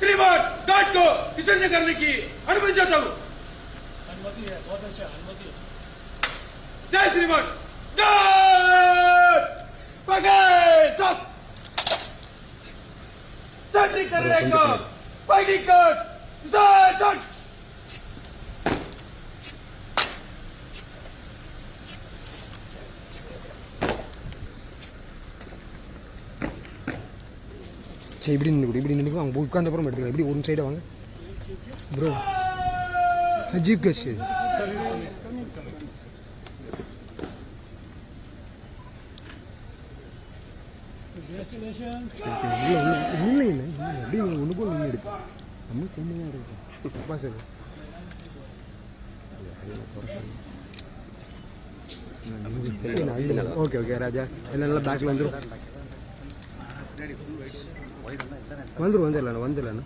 श्रीमान गार्ड को विसर्जन करने की अनुमति चाहता हूँ। अनुमति है, बहुत अच्छा अनुमति है। जय श्रीमान गार्ड पकड़ सेंट्री करने का फाइटिंग कर विसर्जन। இப்படி நின்று அவங்க உட்கார்ந்த அப்புறம் எடுத்துக்கலாம். இப்படி ஒரு சைடை வாங்க ப்ரோ. ஜீப் கேஸ் இல்லை அப்படி ஒன்று போல் நீங்கள் எடுப்பு நம்ம சேர்ந்துதான் இருக்கும். சார் ஓகே ஓகே ராஜா எல்லாம் நல்லா பேக்கில் வந்துடும். வந்துடலாம்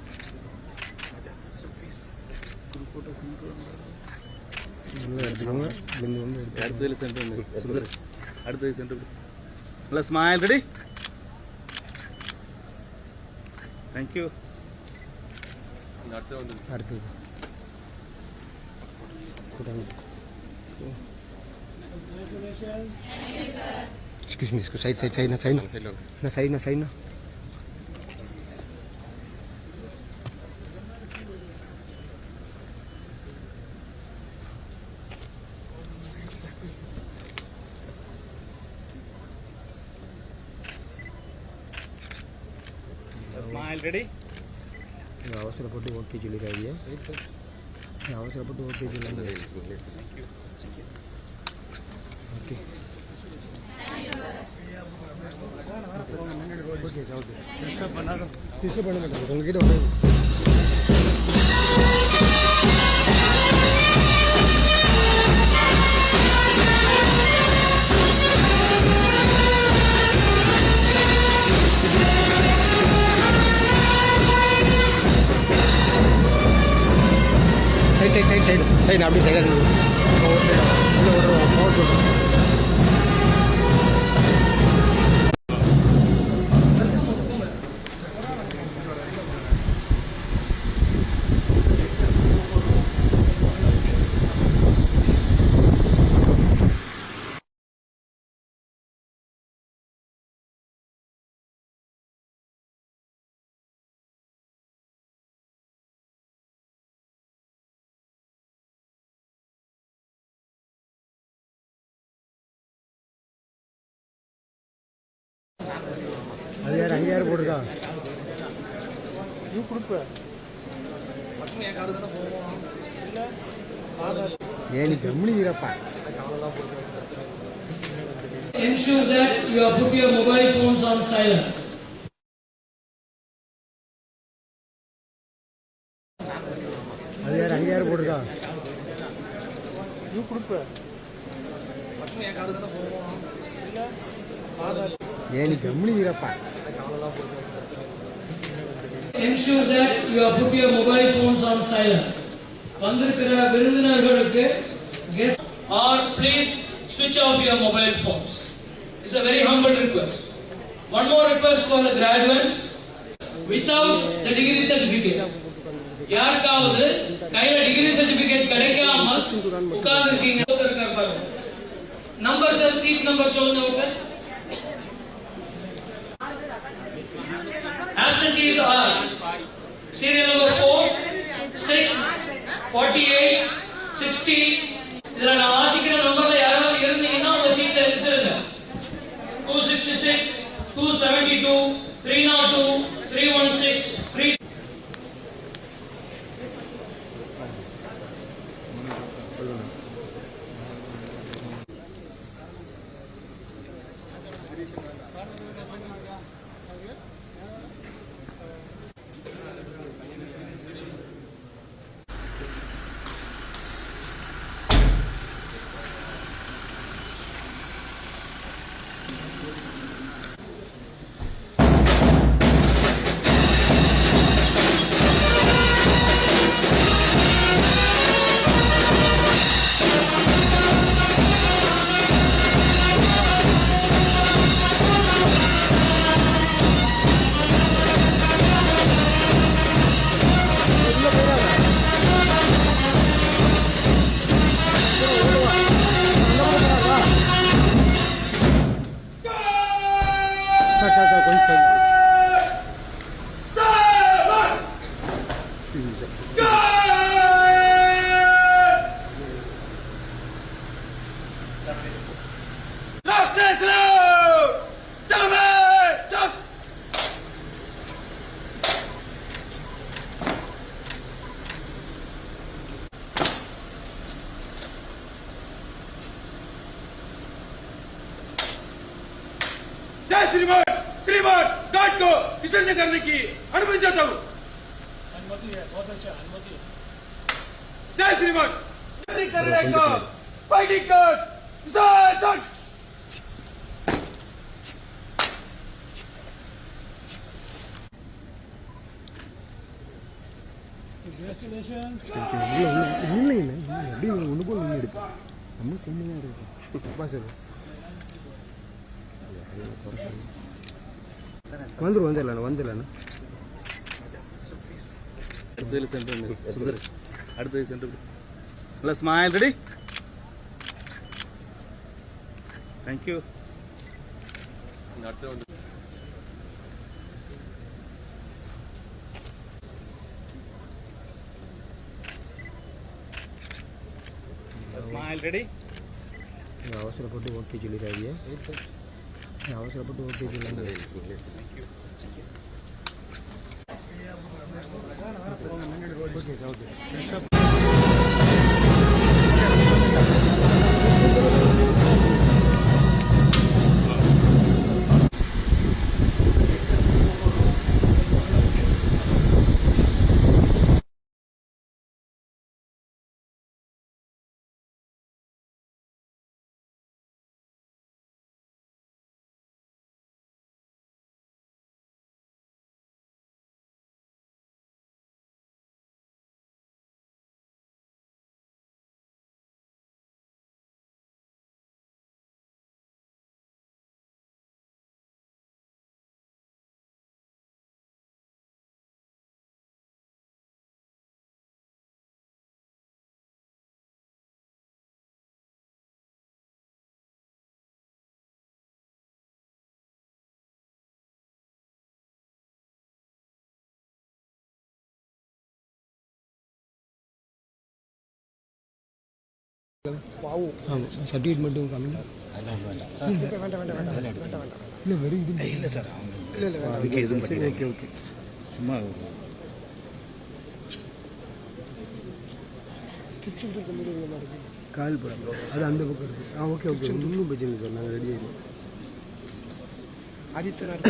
எடுத்துக்கோங்க. அடுத்தது சென்டர் நல்லா ஸ்மைல் ரெடி. தேங்க்யூ. அடுத்தது எக்ஸ்கியூஸ் மீ சைட்னா Smile ready. அவசரப்பட்டு ஓகே சொல்லிடாதீங்க. அவசரப்பட்டு ஓகே சொல்லுங்க. Okay okay sir okay. Disturb பண்ண மாட்டேன் உங்ககிட்ட வந்து சைடு அப்படி சைடாக அது யார் அங்கே யார் போட்டுருக்கா நீ கொடுப்ப ஏன் நீ கம்முனிக்கிறப்பா. Ensure that you have put your mobile phones on silent. அது யார் அங்கே யார் போட்டுருக்கா நீ கொடுப்ப ஏன் நீ கம்முனிக்கிறப்பா. Ensure that you have put your mobile phones on silent. வந்திருக்கிற விருந்தினர்களுக்கு guest or please switch off your mobile phones. It's a very humble request. One more request for the graduates without the degree certificate. யாருக்காவது கையில degree certificate கிடைக்காம உட்கார்ந்து இருக்கீங்க number sir seat number 14 होता है. Absentees are serial number 4, 6, 48, 60. இதுல நான் வாசிக்கிற நம்பர்ல யாராவது இருந்தீங்கன்னா உங்க சீட்ல எடுத்துருங்க. 266, 272, 302, 316, 3. சார் கொஞ்சம் சார் जय श्रीमान श्रीमान गार्ड को विसर्जन करने की अनुमति चाहता हूँ। अनुमति है, बहुत अच्छा, अनुमति है। जय श्रीमान करने का फाइटिंग कार्ड विसर्जन। இல்லை ஒன்று போல் நீங்கள் எடுப்போம் நம்ம செம்மையாக இருக்கும் பா சார் வந்துடலண்ணா அடுத்தது சென்டர் நல்லா smile ready thank you smile ready அவசரப்பட்டு ஓகே சொல்லிடாதீங்க அவசரப்பட்டு ஓகே சொல்லுங்க ஓகே சார் ஓகே சர்டிஃபிகேட் மட்டும் காமிங்க இல்லை வெறும் இது இல்லை சார் இல்லை அதுக்கு எதுவும் சரி ஓகே ஓகே சும்மா கால் போடுங்க அது அந்த பக்கம் இருக்குது ஓகே ஓகே இன்னும் பிரச்சனை சார் நாங்கள் ரெடி ஆகிடுவோம் ஆதித்யநாத்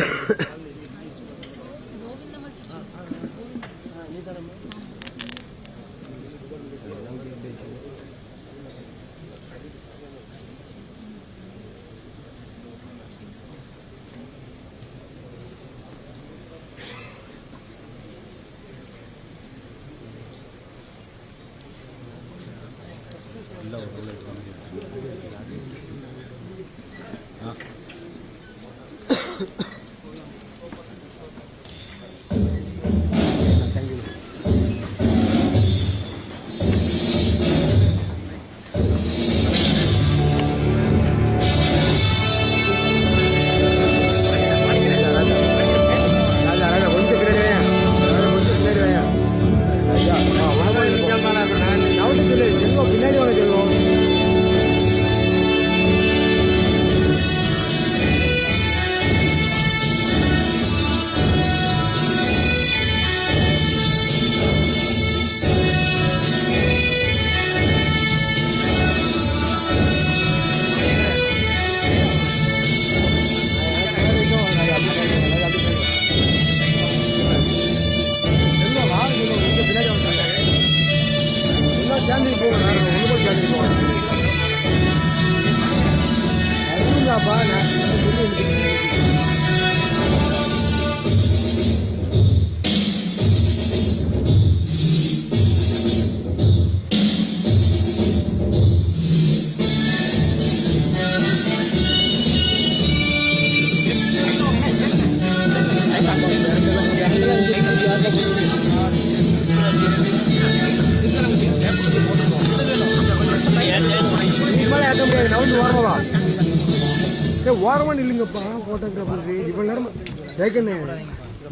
ஓரமாக நில்லுங்கப்பா ஃபோட்டோகிராஃபர்ஸு இவ்வளோ நேரம் சேக்கண்ணே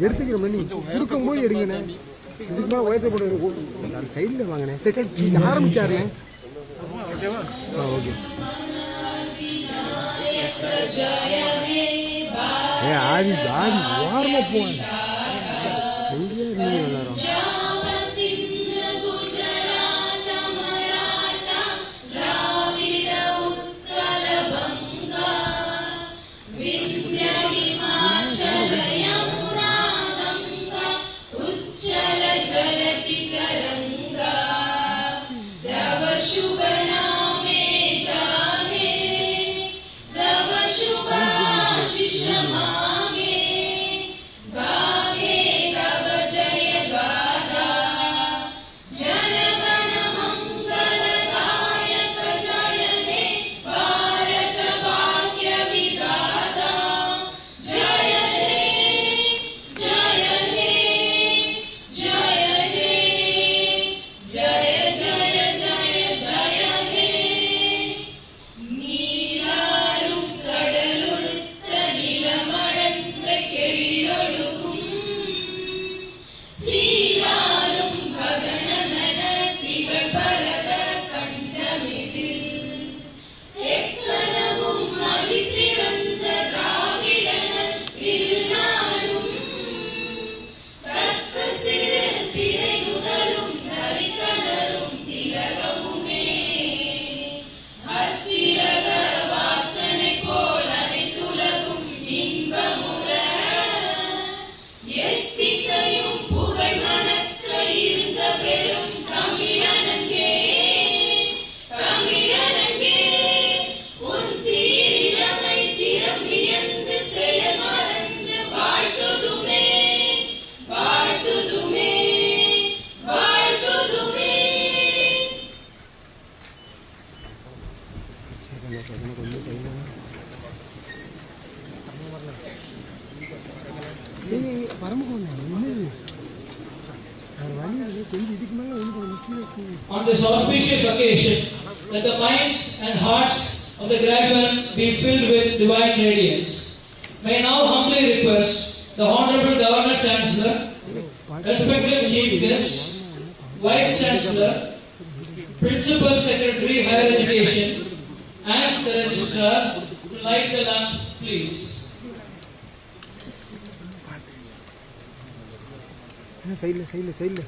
எடுத்துக்கிறோம் நீ கொடுக்கும்போது எடுங்கண்ணே இதுக்கு மேலே உயர்த்தப்படும் அது சைடில் வாங்கினேன் சரி சரி ஆரம்பிச்சாரு ஓகே ஆதி ஆதி ஓரமாக போவாங்க எங்கே எல்லாரும் On this auspicious occasion, let the minds and hearts of the graduates be filled with divine radiance. May now humbly request the Honorable Governor Chancellor, respected Chief Guest, Vice Chancellor, Principal Secretary Higher Education, and the Registrar to light the lamp, please. சைடில்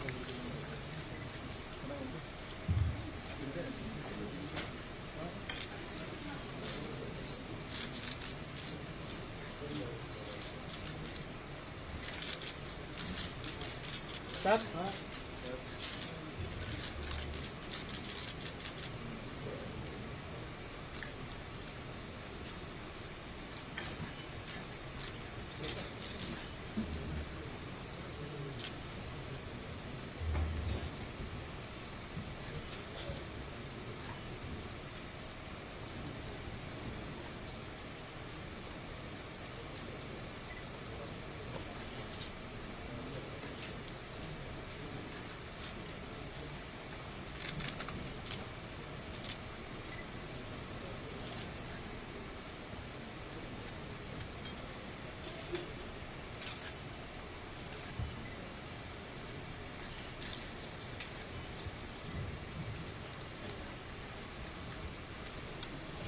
Stop.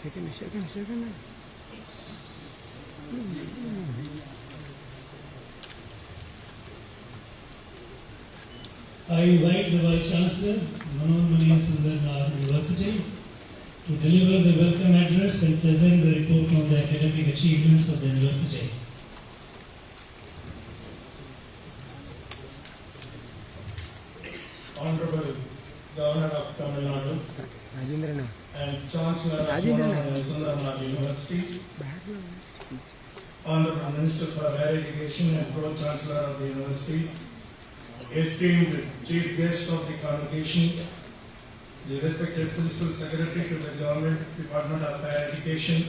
Second. I invite the Vice Chancellor, Manohar Sundar University, to deliver the welcome address and present the report on the academic achievements of the university. Honorable Governor of Tamil Nadu and Chancellor of Manohar Sundar University, Honorable Minister for Higher Education and Pro-Chancellor of the University, esteemed Chief Guest of the Convocation, the respected Principal Secretary to the Government Department of Higher Education,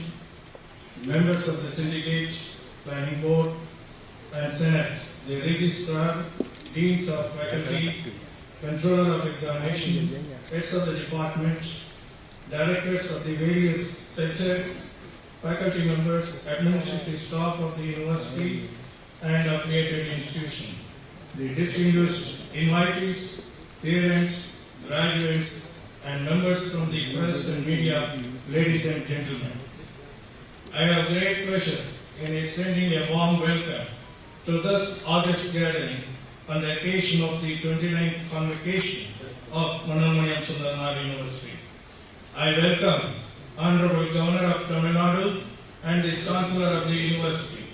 members of the Syndicate, Planning Board and Senate, the Registrar, Deans of Faculty, Controller of Examination, Heads of the Department, Directors of the various sectors, faculty members, administrative staff of the university and affiliated institution, the distinguished invitees, parents, graduates, and members from the press and media, ladies and gentlemen. I have great pleasure in extending a warm welcome to this August gathering on the occasion of the 29th convocation of Mannamayam Sundaranath University. I welcome Honorable Governor of Tamil Nadu and the Chancellor of the University.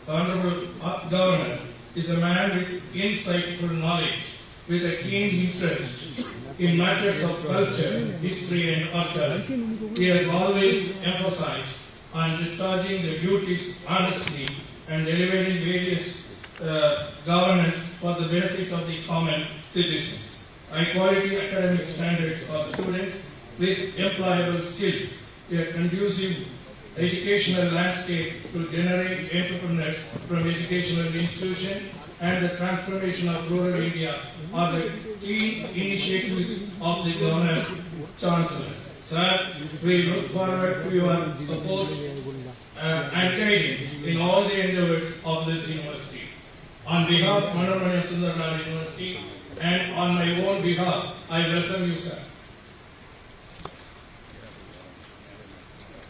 Honorable Governor is a man with insightful knowledge, with a keen interest in matters of culture, history and archaeology. He has always emphasized on discharging the duties honestly and delivering various governance for the benefit of the common citizens. High quality academic standards for students with employable skills, a conducive educational landscape to generate entrepreneurs from educational institutions, and the transformation of rural India are the key initiatives of the Governor Chancellor. Sir, we look forward to your support and guidance in all the endeavors of this university. On behalf of Mannamayam Sundaranath University and on my own behalf, I welcome you, sir.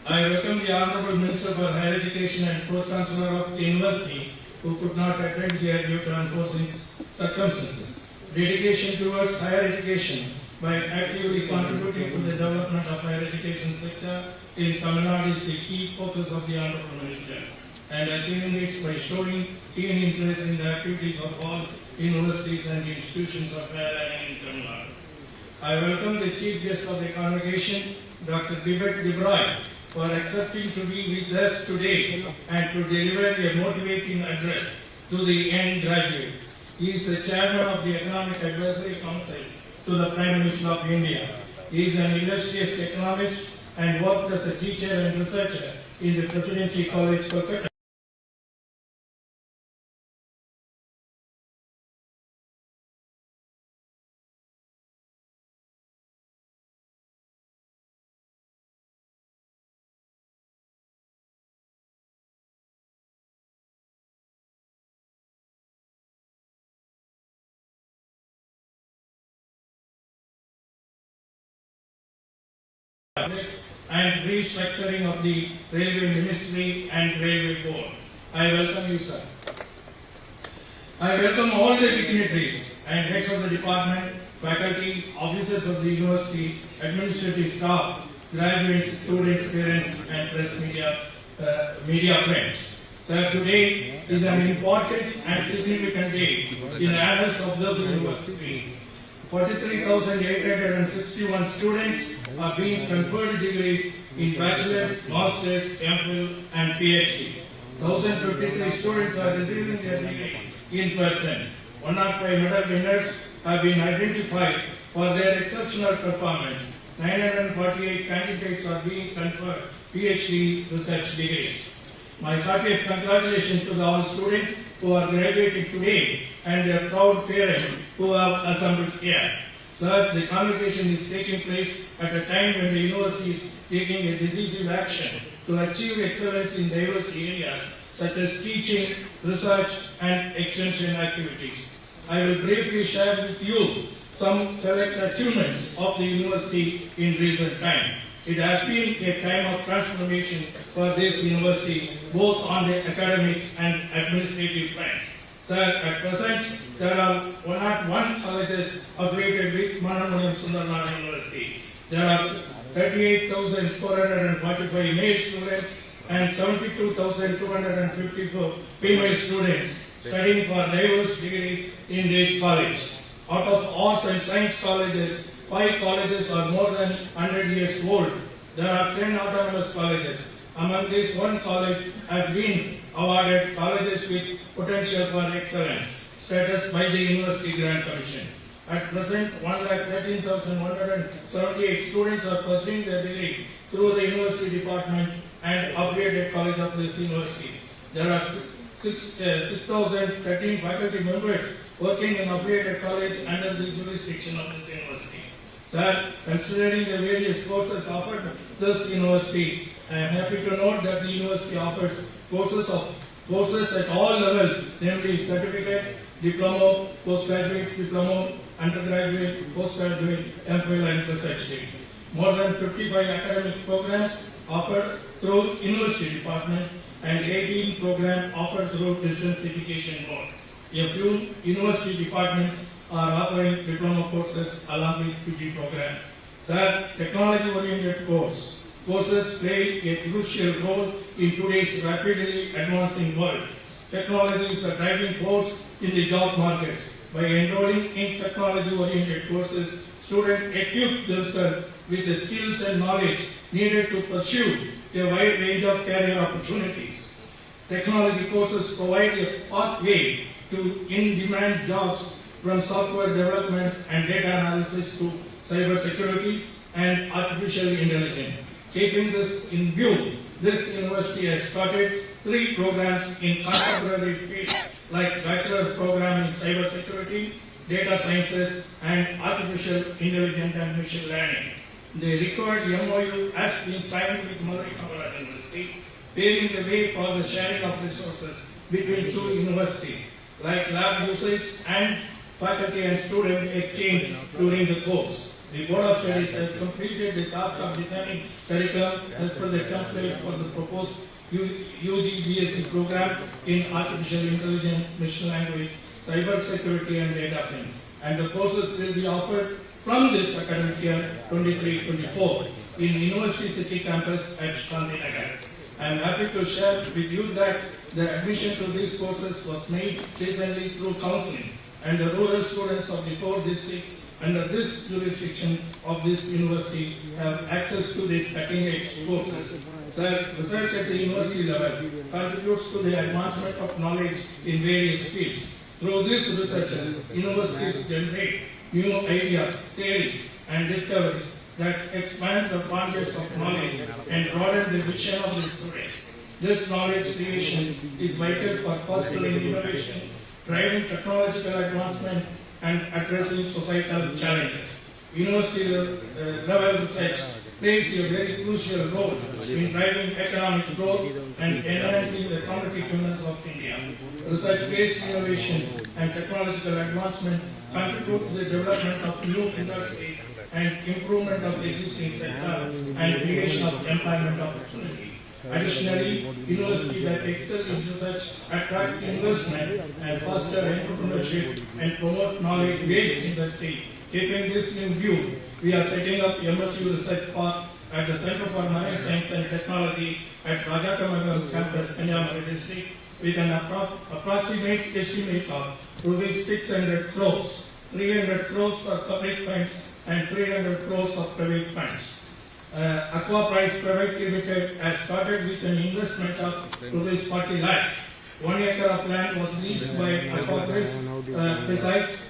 I welcome the Honorable Minister for Higher Education and Pro-Chancellor of the University, who could not attend here due to unforeseen circumstances. Dedication towards higher education by actively contributing to the development of higher education sector in Tamil Nadu is the key focus of the Honorable Minister, and achieving it by showing keen interest in the activities of all universities and institutions of higher learning in Tamil Nadu. I welcome the Chief Guest of the Convocation, Dr. Vivek Debray, for accepting to be with us today and to deliver a motivating address to the young graduates. He is the Chairman of the Economic Advisory Council to the Prime Minister of India. He is an illustrious economist and worked as a teacher and researcher in the Presidency College, Kolkata. And restructuring of the Railway Ministry and Railway Board. I welcome you, sir. I welcome all the dignitaries and heads of the department, faculty, officers of the university, administrative staff, graduates, students, parents, and press media friends. Sir, today is an important and significant day in the annals of this university. 43,861 students are being conferred degrees in bachelor's, master's, MPhil and PhD. 1,053 students are receiving their degree in person. 105 medal winners have been identified for their exceptional performance. 948 candidates are being conferred PhD research degrees. My heartiest congratulations to all students who are graduating today and their proud parents who have assembled here. Sir, the convocation is taking place at a time when the university is taking a decisive action to achieve excellence in diverse areas such as teaching, research and extension activities. I will briefly share with you some select achievements of the university in recent time. It has been a time of transformation for this university, both on the academic and administrative fronts. Sir, at present, there are 101 colleges affiliated with Mannamayam Sundaranath University. There are 38,445 male students and 72,254 female students studying for diverse degrees in this college. Out of arts and science colleges, 5 colleges are more than 100 years old. There are 10 autonomous colleges. Among these, 1 college has been awarded colleges with potential for excellence status by the University Grant Commission. At present, 1,13,178 students are pursuing their degree through the university department and affiliated college of this university. There are 6,013 faculty members working in affiliated college under the jurisdiction of this university. Sir, considering the various courses offered this university, I am happy to note that the university offers courses at all levels, namely certificate, diploma, postgraduate, diploma, undergraduate, postgraduate, MPhil and research degree. More than 55 academic programs offered through university department and 18 programs offered through distance education mode. A few university departments are offering diploma courses along with PG program. Sir, technology-oriented courses play a crucial role in today's rapidly advancing world. Technology is a driving force in the job market. By enrolling in technology-oriented courses, students equip themselves with the skills and knowledge needed to pursue a wide range of career opportunities. Technology courses provide a pathway to in-demand jobs from software development and data analysis to cyber security and artificial intelligence. Keeping this in view, this university has started 3 programs in contemporary fields like Bachelor Program in Cyber Security, Data Sciences and Artificial Intelligence and Machine Learning. The required MOU has been signed with Madurai Kammaraja University, paving the way for the sharing of resources between 2 universities like lab usage and faculty and student exchange during the course. The Board of Studies has completed the task of designing curriculum as per the template for the proposed UG BSc program in Artificial Intelligence, Machine Language, Cyber Security and Data Science. And the courses will be offered from this academic year 23-24 in University City campus at Gandhinagar. I am happy to share with you that the admission to these courses was made recently through counseling, and the rural students of the 4 districts under this jurisdiction of this university have access to these cutting-edge courses. Sir, research at the university level contributes to the advancement of knowledge in various fields. Through these researches, universities generate new ideas, theories, and discoveries that expand the boundaries of knowledge and broaden the vision of the students. This knowledge creation is vital for fostering innovation, driving technological advancement, and addressing societal challenges. University level research plays a very crucial role in driving economic growth and enhancing the competitiveness of India. Research-based innovation and technological advancement contribute to the development of new industries and improvement of the existing sector and creation of employment opportunity. Additionally, universities that excel in research attract investment and foster entrepreneurship and promote knowledge-based industry. Keeping this in view, we are setting up MSU Research Park at the Center for Marine Science and Technology at Kalaburagi campus, Kanyakumari district, with an approximate estimate of rupees 600 crores, 300 crores for public funds and 300 crores of private funds. Aqua Price Private Limited has started with an investment of rupees 40 lakhs. 1 acre of land was leased by Aqua Price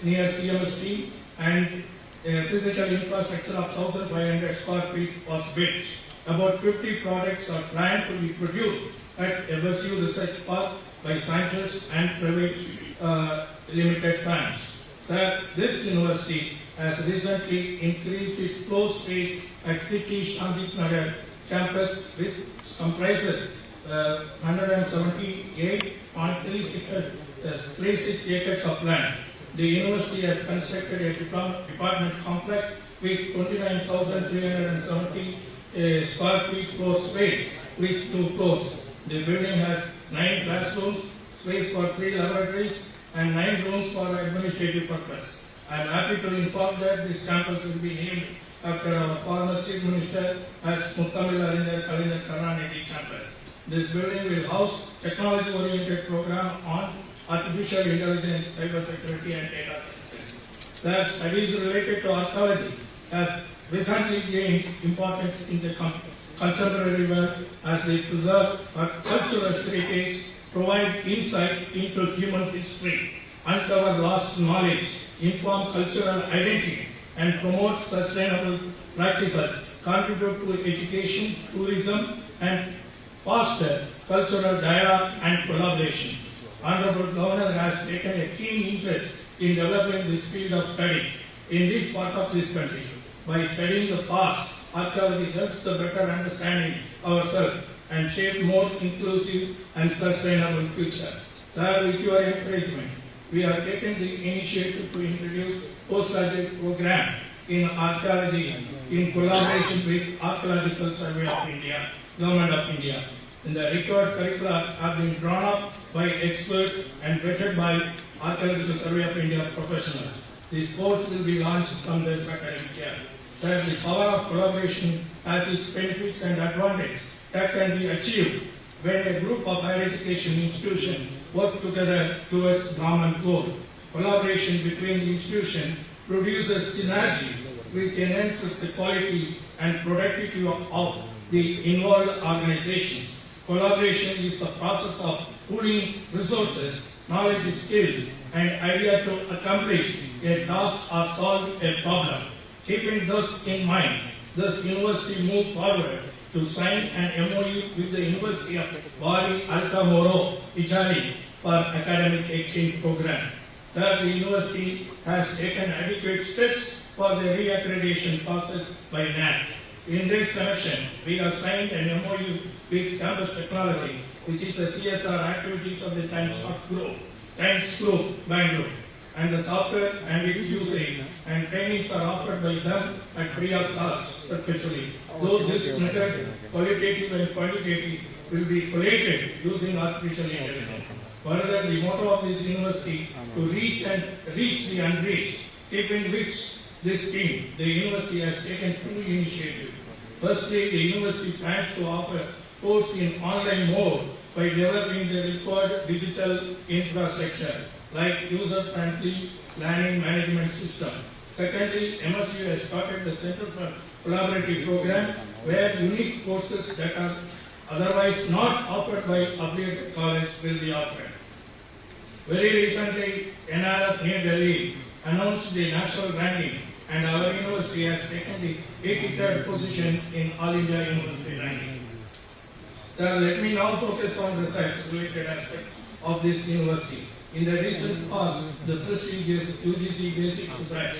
near CMST, and physical infrastructure of 1,500 square feet was built. About 50 products are planned to be produced at MSU Research Park by scientists and private limited firms. Sir, this university has recently increased its floor space at City Shandiknagar campus, which comprises 178.36 acres of land. The university has constructed a department complex with 29,370 square feet floor space with 2 floors. The building has 9 classrooms, space for 3 laboratories, and 9 rooms for administrative purpose. I am happy to inform that this campus will be named after our former Chief Minister as Muttamil Arinder Kalinder Karnanidhi campus. This building will house technology-oriented program on artificial intelligence, cyber security, and data sciences. Sir, studies related to archaeology has recently gained importance in the contemporary world as they preserve our cultural heritage, provide insight into human history, uncover lost knowledge, inform cultural identity, and promote sustainable practices, contribute to education, tourism, and foster cultural dialogue and collaboration. Honorable Governor has taken a keen interest in developing this field of study in this part of this country. By studying the past archaeology helps the better understanding ourselves and shape more inclusive and sustainable future. Sir, with your encouragement, we have taken the initiative to introduce postgraduate program in archaeology in collaboration with Archaeological Survey of India, Government of India. And the required curricula have been drawn up by experts and vetted by Archaeological Survey of India professionals. This course will be launched from this academic year. Sir, the power of collaboration has its benefits and advantages that can be achieved when a group of higher education institutions work together towards common goal. Collaboration between the institutions produces synergy which enhances the quality and productivity of the involved organizations. Collaboration is the process of pooling resources, knowledge, skills, and idea to accomplish a task or solve a problem. Keeping this in mind, this university moved forward to sign an MOU with the University of Bari Altamoro, Italy for academic exchange program. Sir, the university has taken adequate steps for the reaccreditation process by NAC. In this connection, we have signed an MOU with Campus Technology, which is the CSR activities of the Times Group, Bangalore, and the software and its usage and trainings are offered by them at free of cost perpetually. Though this method, qualitative and quantitative, will be collated using artificial intelligence. Further, the motto of this university to reach the unreached, keeping which this team, the university has taken two initiatives. Firstly, the university plans to offer course in online mode by developing the required digital infrastructure like user-friendly learning management system. Secondly, MSU has started the Center for Collaborative Program where unique courses that are otherwise not offered by affiliated college will be offered. Very recently, NRF New Delhi announced the national ranking and our university has taken the 83rd position in All India University ranking. Sir, let me now focus on research-related aspect of this university. In the recent past, the prestigious UGC Basic Research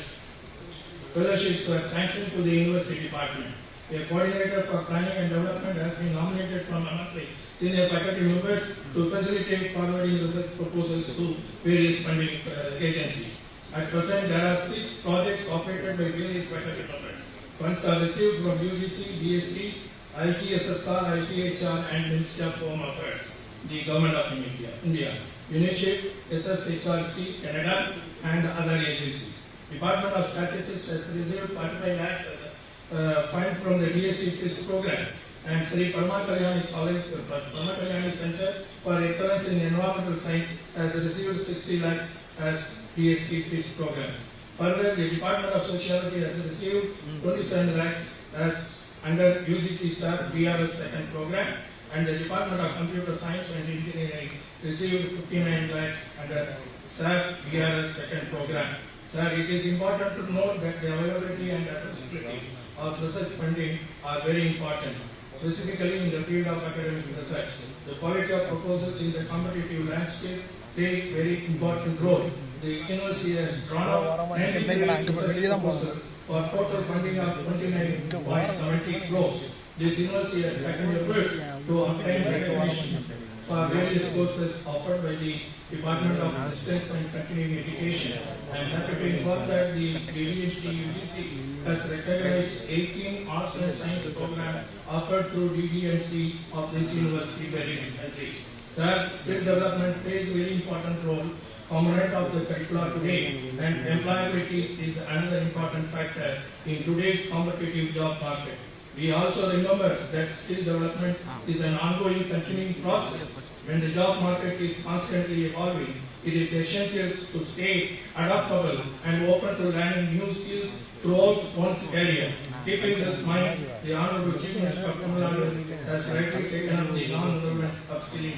Fellowships were sanctioned to the University Department. A coordinator for planning and development has been nominated from among the senior faculty members to facilitate forwarding research proposals to various funding agencies. At present, there are 6 projects operated by various faculty members. Funds are received from UGC, DST, ICSSR, ICHR, and Ministry of Home Affairs, the Government of India, UNICEF, SSHRC, Canada, and other agencies. Department of Statistics has received 45 lakhs as fund from the DST FIST program, and Sri Parma Kalyani Center for Excellence in Environmental Science has received 60 lakhs as DST FIST program. Further, the Department of Sociology has received 27 lakhs as under UGC STAR BRS second program, and the Department of Computer Science and Engineering received 59 lakhs under STAR BRS second program. Sir, it is important to note that the availability and accessibility of research funding are very important, specifically in the field of academic research. The quality of proposals in the competitive landscape plays a very important role. The university has drawn up 93 research proposals for total funding of 29.70 crores. This university has taken efforts to obtain recognition for various courses offered by the Department of Distance and Continuing Education. I am happy to inform that the DDMC UGC has recognized 18 arts and science programs offered through DDMC of this university very recently. Sir, skill development plays a very important role component of the curricula today, and employability is another important factor in today's competitive job market. We also remember that skill development is an ongoing continuing process. When the job market is constantly evolving, it is essential to stay adaptable and open to learning new skills throughout one's career. Keeping this in mind, the Honorable Chief Minister of Tamil Nadu has rightly taken up the non-government upskilling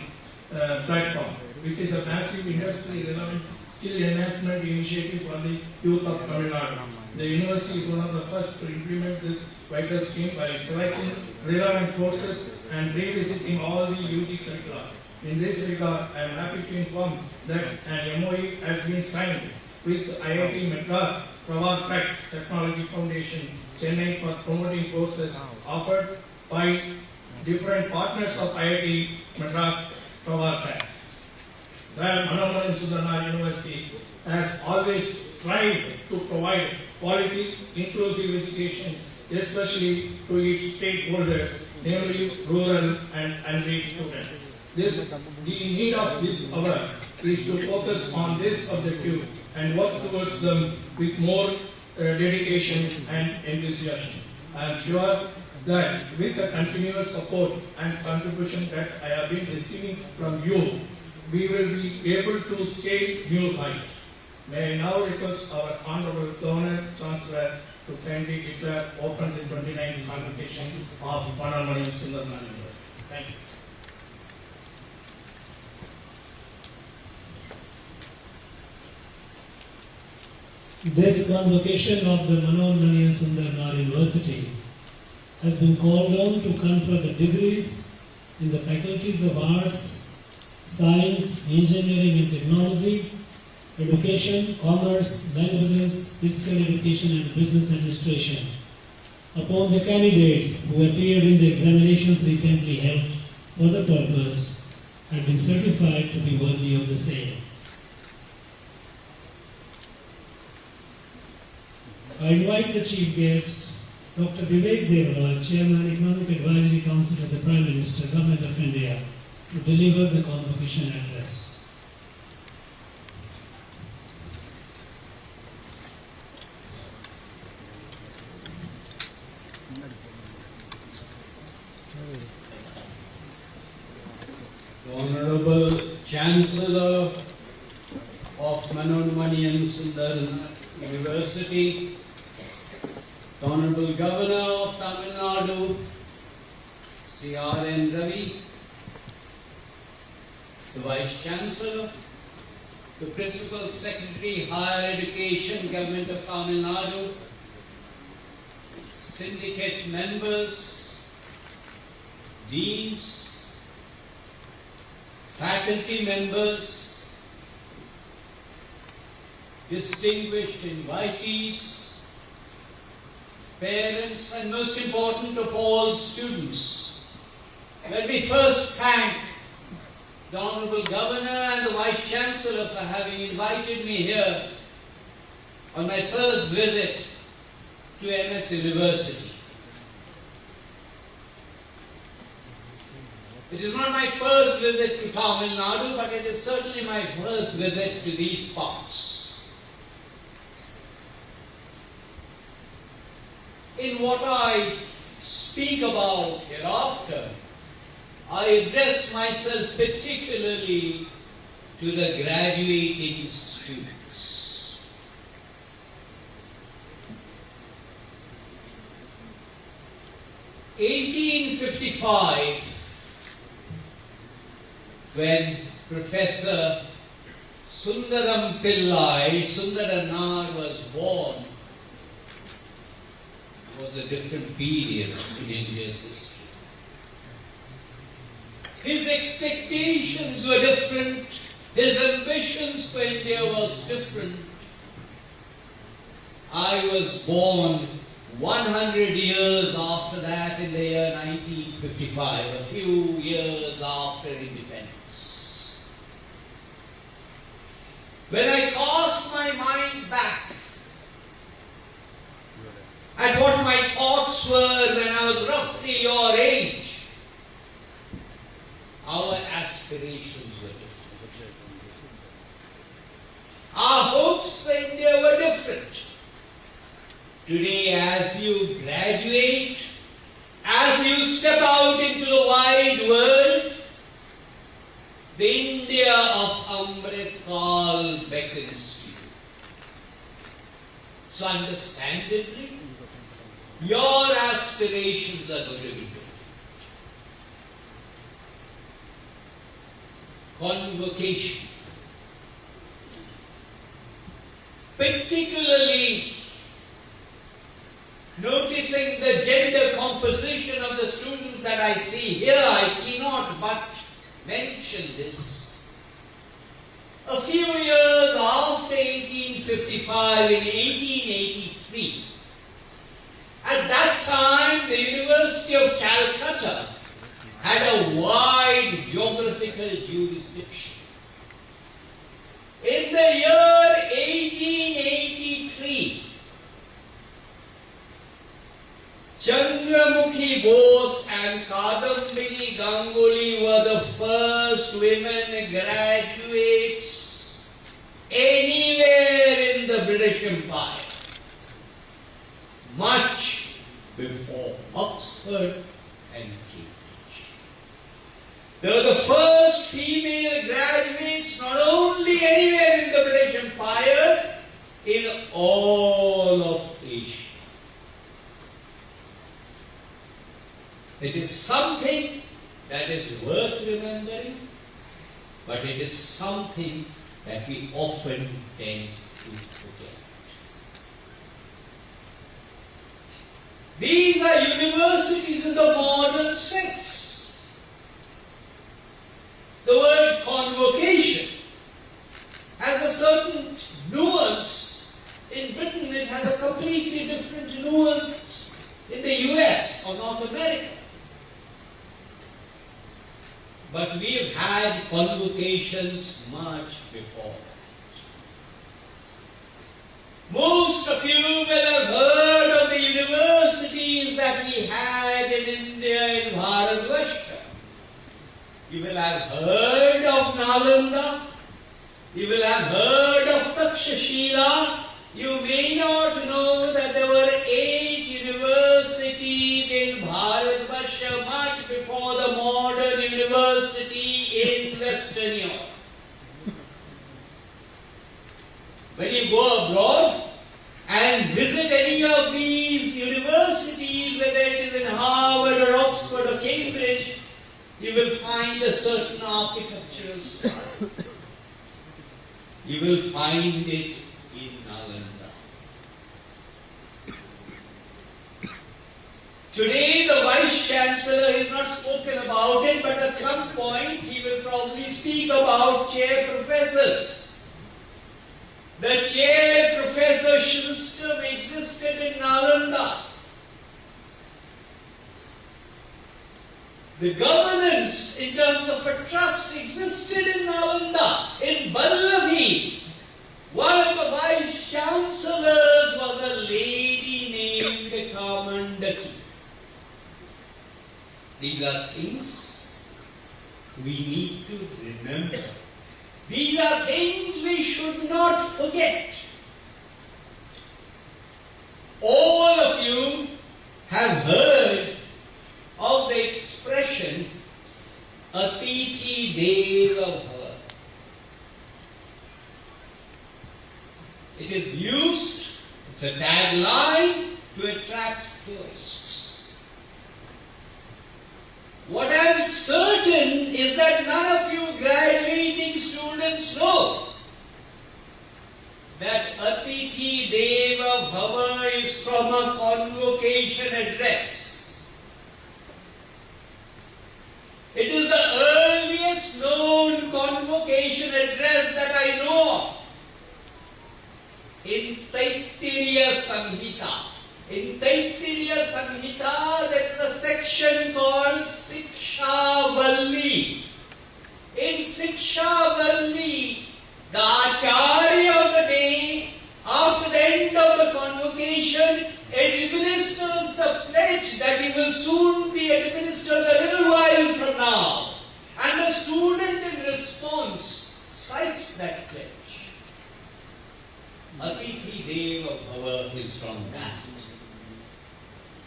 platform, which is a massive industry-relevant skill enhancement initiative for the youth of Tamil Nadu. The university is one of the first to implement this vital scheme by selecting relevant courses and revisiting all the UG curricula. In this regard, I am happy to inform that an MOU has been signed with IIT Madras Tech Technology Foundation, Chennai, for promoting courses offered by different partners of IIT Madras Tech. Sir, Manomaran Sundarnath University has always tried to provide quality, inclusive education, especially to its stakeholders, namely rural and unreached students. The need of this hour is to focus on this objective and work towards them with more dedication and enthusiasm. I am sure that with the continuous support and contribution that I have been receiving from you, we will be able to scale new heights. May I now request our Honorable Governor Chancellor to kindly declare open the 29th convocation of Manomaran Sundarnath University. Thank you. This convocation of the Manomaran Sundarnath University has been called on to confer the degrees in the faculties of arts, science, engineering and technology, education, commerce, languages, physical education and business administration upon the candidates who appeared in the examinations recently held for the purpose and been certified to be worthy of the same. I invite the Chief Guest, Dr. Vivek Devaraj, Chairman, Economic Advisory Council of the Prime Minister, Government of India, to deliver the convocation address. The Honorable Chancellor of Manomaran Sundarnath University, the Honorable Governor of Tamil Nadu, Sri R.N.Ravi, the Vice Chancellor, the Principal Secretary, Higher Education, Government of Tamil Nadu, syndicate members, deans, faculty members, distinguished invitees, parents, and most important of all, students. Let me first thank the Honorable Governor and the Vice Chancellor for having invited me here on my first visit to MS University. It is not my first visit to Tamil Nadu, but it is certainly my first visit to these parts. In what I speak about hereafter, I address myself particularly to the graduating students. In 1855, when Professor Sundaram Pillai, Sundaranaar, was born, it was a different period in India's history. His expectations were different, his ambitions for India was different. I was born 100 years after that, in the year 1955, a few years after independence. When I cast my mind back at what my thoughts were when I was roughly your age, our aspirations were different. Our hopes for India were different. Today, as you graduate, as you step out into the wide world, the India of Amrit Kal beckons to you. So understandably, your aspirations are going to be different. Convocation, particularly noticing the gender composition of the students that I see here, I cannot but mention this. A few years after 1855, 1855 and 1883. At that time, the University of Calcutta had a wide geographical jurisdiction. In the year 1883, Chandramukhi Bose and Kadambini Ganguly were the first women graduates anywhere in the British Empire, much before Oxford and Cambridge. They were the first female graduates not only anywhere in the British Empire, in all of Asia. It is something that is worth remembering, but it is something that we often tend to forget. These are universities in the modern sense. The word convocation has a certain nuance. In Britain, it has a completely different nuance in the US or North America. But we've had convocations much before that. Most of you will have heard of the universities that we had in India and Bharatvarsha. You will have heard of Nalanda. You will have heard of Takshashila. You may not know that there were 8 universities in Bharatvarsha much before the modern university in Western Europe. When you go abroad and visit any of these universities, whether it is in Harvard or Oxford or Cambridge, you will find a certain architectural style. You will find it in Nalanda. Today the Vice Chancellor has not spoken about it, but at some point he will probably speak about chair professors. The chair professor system existed in Nalanda. The governance in terms of a trust existed in Nalanda. In Vallavi, one of the vice chancellors was a lady named Kamandaki. These are things we need to remember. These are things we should not forget. All of you have heard of the expression Atithi Deva Bhava. It is used, it's a tagline to attract tourists. What I am certain is that none of you graduating students know that Atithi Deva Bhava is from a convocation address. It is the earliest known convocation address that I know of. In Taittiriya Samhita. In Taittiriya Samhita, there is a section called Sikshavalli. In Sikshavalli, the Acharya of the day, after the end of the convocation, administers the pledge that he will soon be administered a little while from now. And the student in response cites that pledge. Atithi Deva Bhava is from that.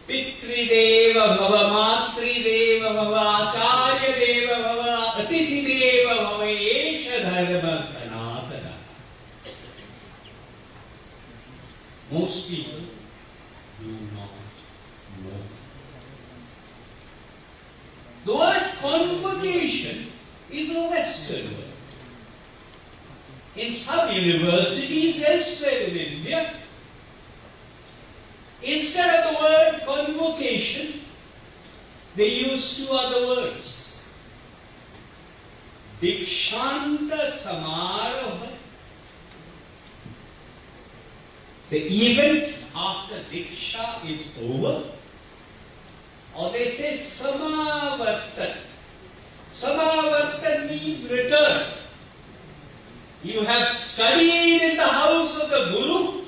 Pitri Deva Bhava, Matri Deva Bhava, Acharya Deva Bhava, Atithi Deva Bhava, Esha Dharma Sanatana. Most people do not know. The word convocation is a Western word. In some universities elsewhere in India, instead of the word convocation, they use 2 other words. Dikshanta Samaroha the event after Diksha is over, or they say Samavartan. Samavartan means return. You have studied in the house of the Guru.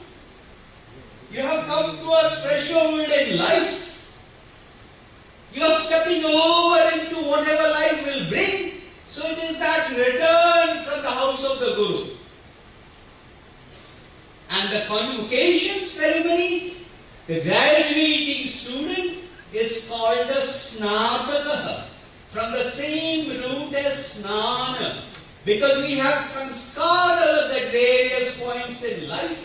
You have come to a threshold in life. You are stepping over into whatever life will bring. So it is that return from the house of the Guru. And the convocation ceremony, the graduating student, is called a Snataka, from the same root as Snana. Because we have sanskaras at various points in life,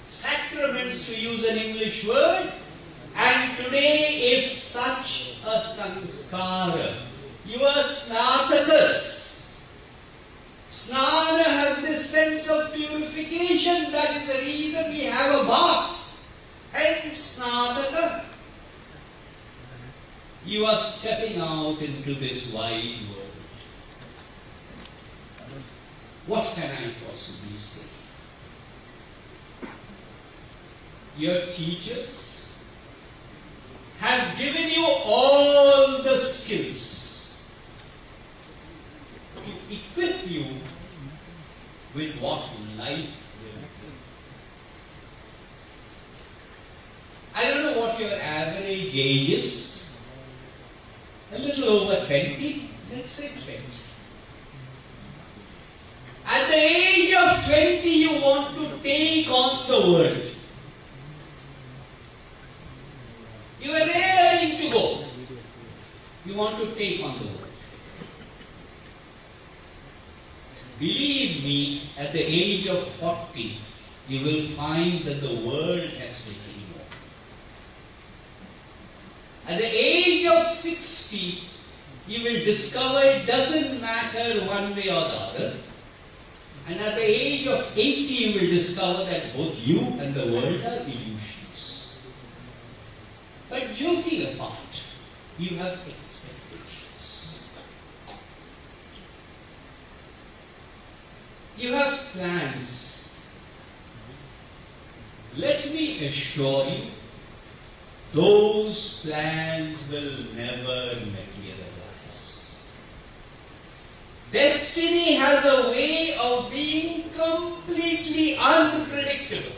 sacraments to use an English word, and today is such a sanskara. You are Snatakas. Snana has this sense of purification. That is the reason we have a bath. And Snataka. You are stepping out into this wide world. What can I possibly say? Your teachers have given you all the skills to equip you with what life will bring. I don't know what your average age is. A little over 20, let's say 20. At the age of 20, you want to take on the world. You are daring to go. You want to take on the world. Believe me, at the age of 40, you will find that the world has taken you over. At the age of 60, you will discover it doesn't matter one way or the other. And at the age of 80, you will discover that both you and the world are illusions. But joking apart, you have expectations. You have plans. Let me assure you, those plans will never materialize. Destiny has a way of being completely unpredictable.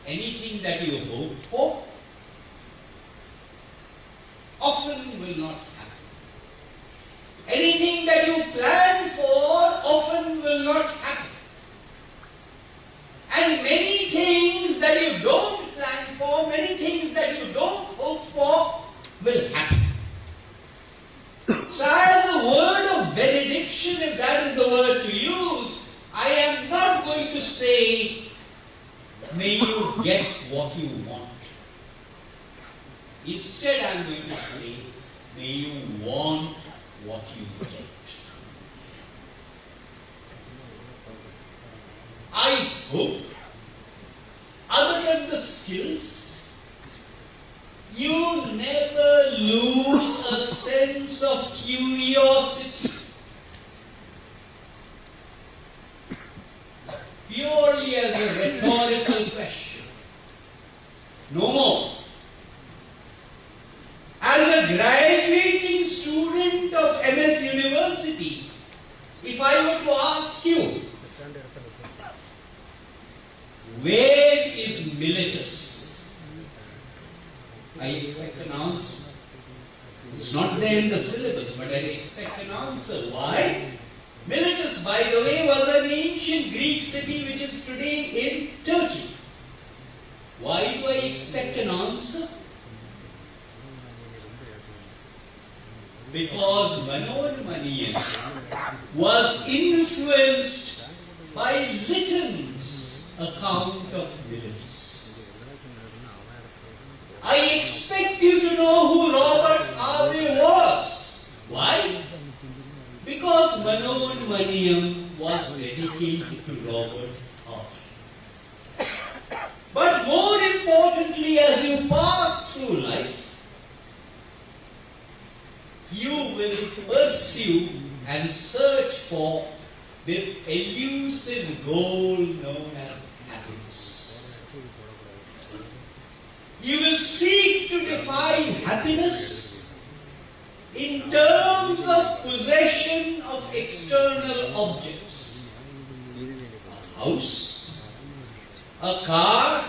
Anything that you hope for often will not happen. Anything that you plan for often will not happen. And many things that you don't plan for, many things that you don't hope for will happen. So as a word of benediction, if that is the word to use, I am not going to say, may you get what you want. Instead, I am going to say, may you want what you get. I hope, other than the skills, you never lose a sense of curiosity. Purely as a rhetorical question. No more. As a graduating student of MS University, if I were to ask you, where is Miletus? I expect an answer. It's not there in the syllabus, but I expect an answer. Why? Miletus, by the way, was an ancient Greek city which is today in Turkey. Why do I expect an answer? Because Manoramaniyan was influenced by Lytton's account of Miletus. I expect you to know who Robert Harvey was. Why? Because Manoramaniyan was dedicated to Robert Harvey. But more importantly, as you pass through life, you will pursue and search for this elusive goal known as happiness. happiness. You will seek to define happiness in terms of possession of external objects. A house, a car,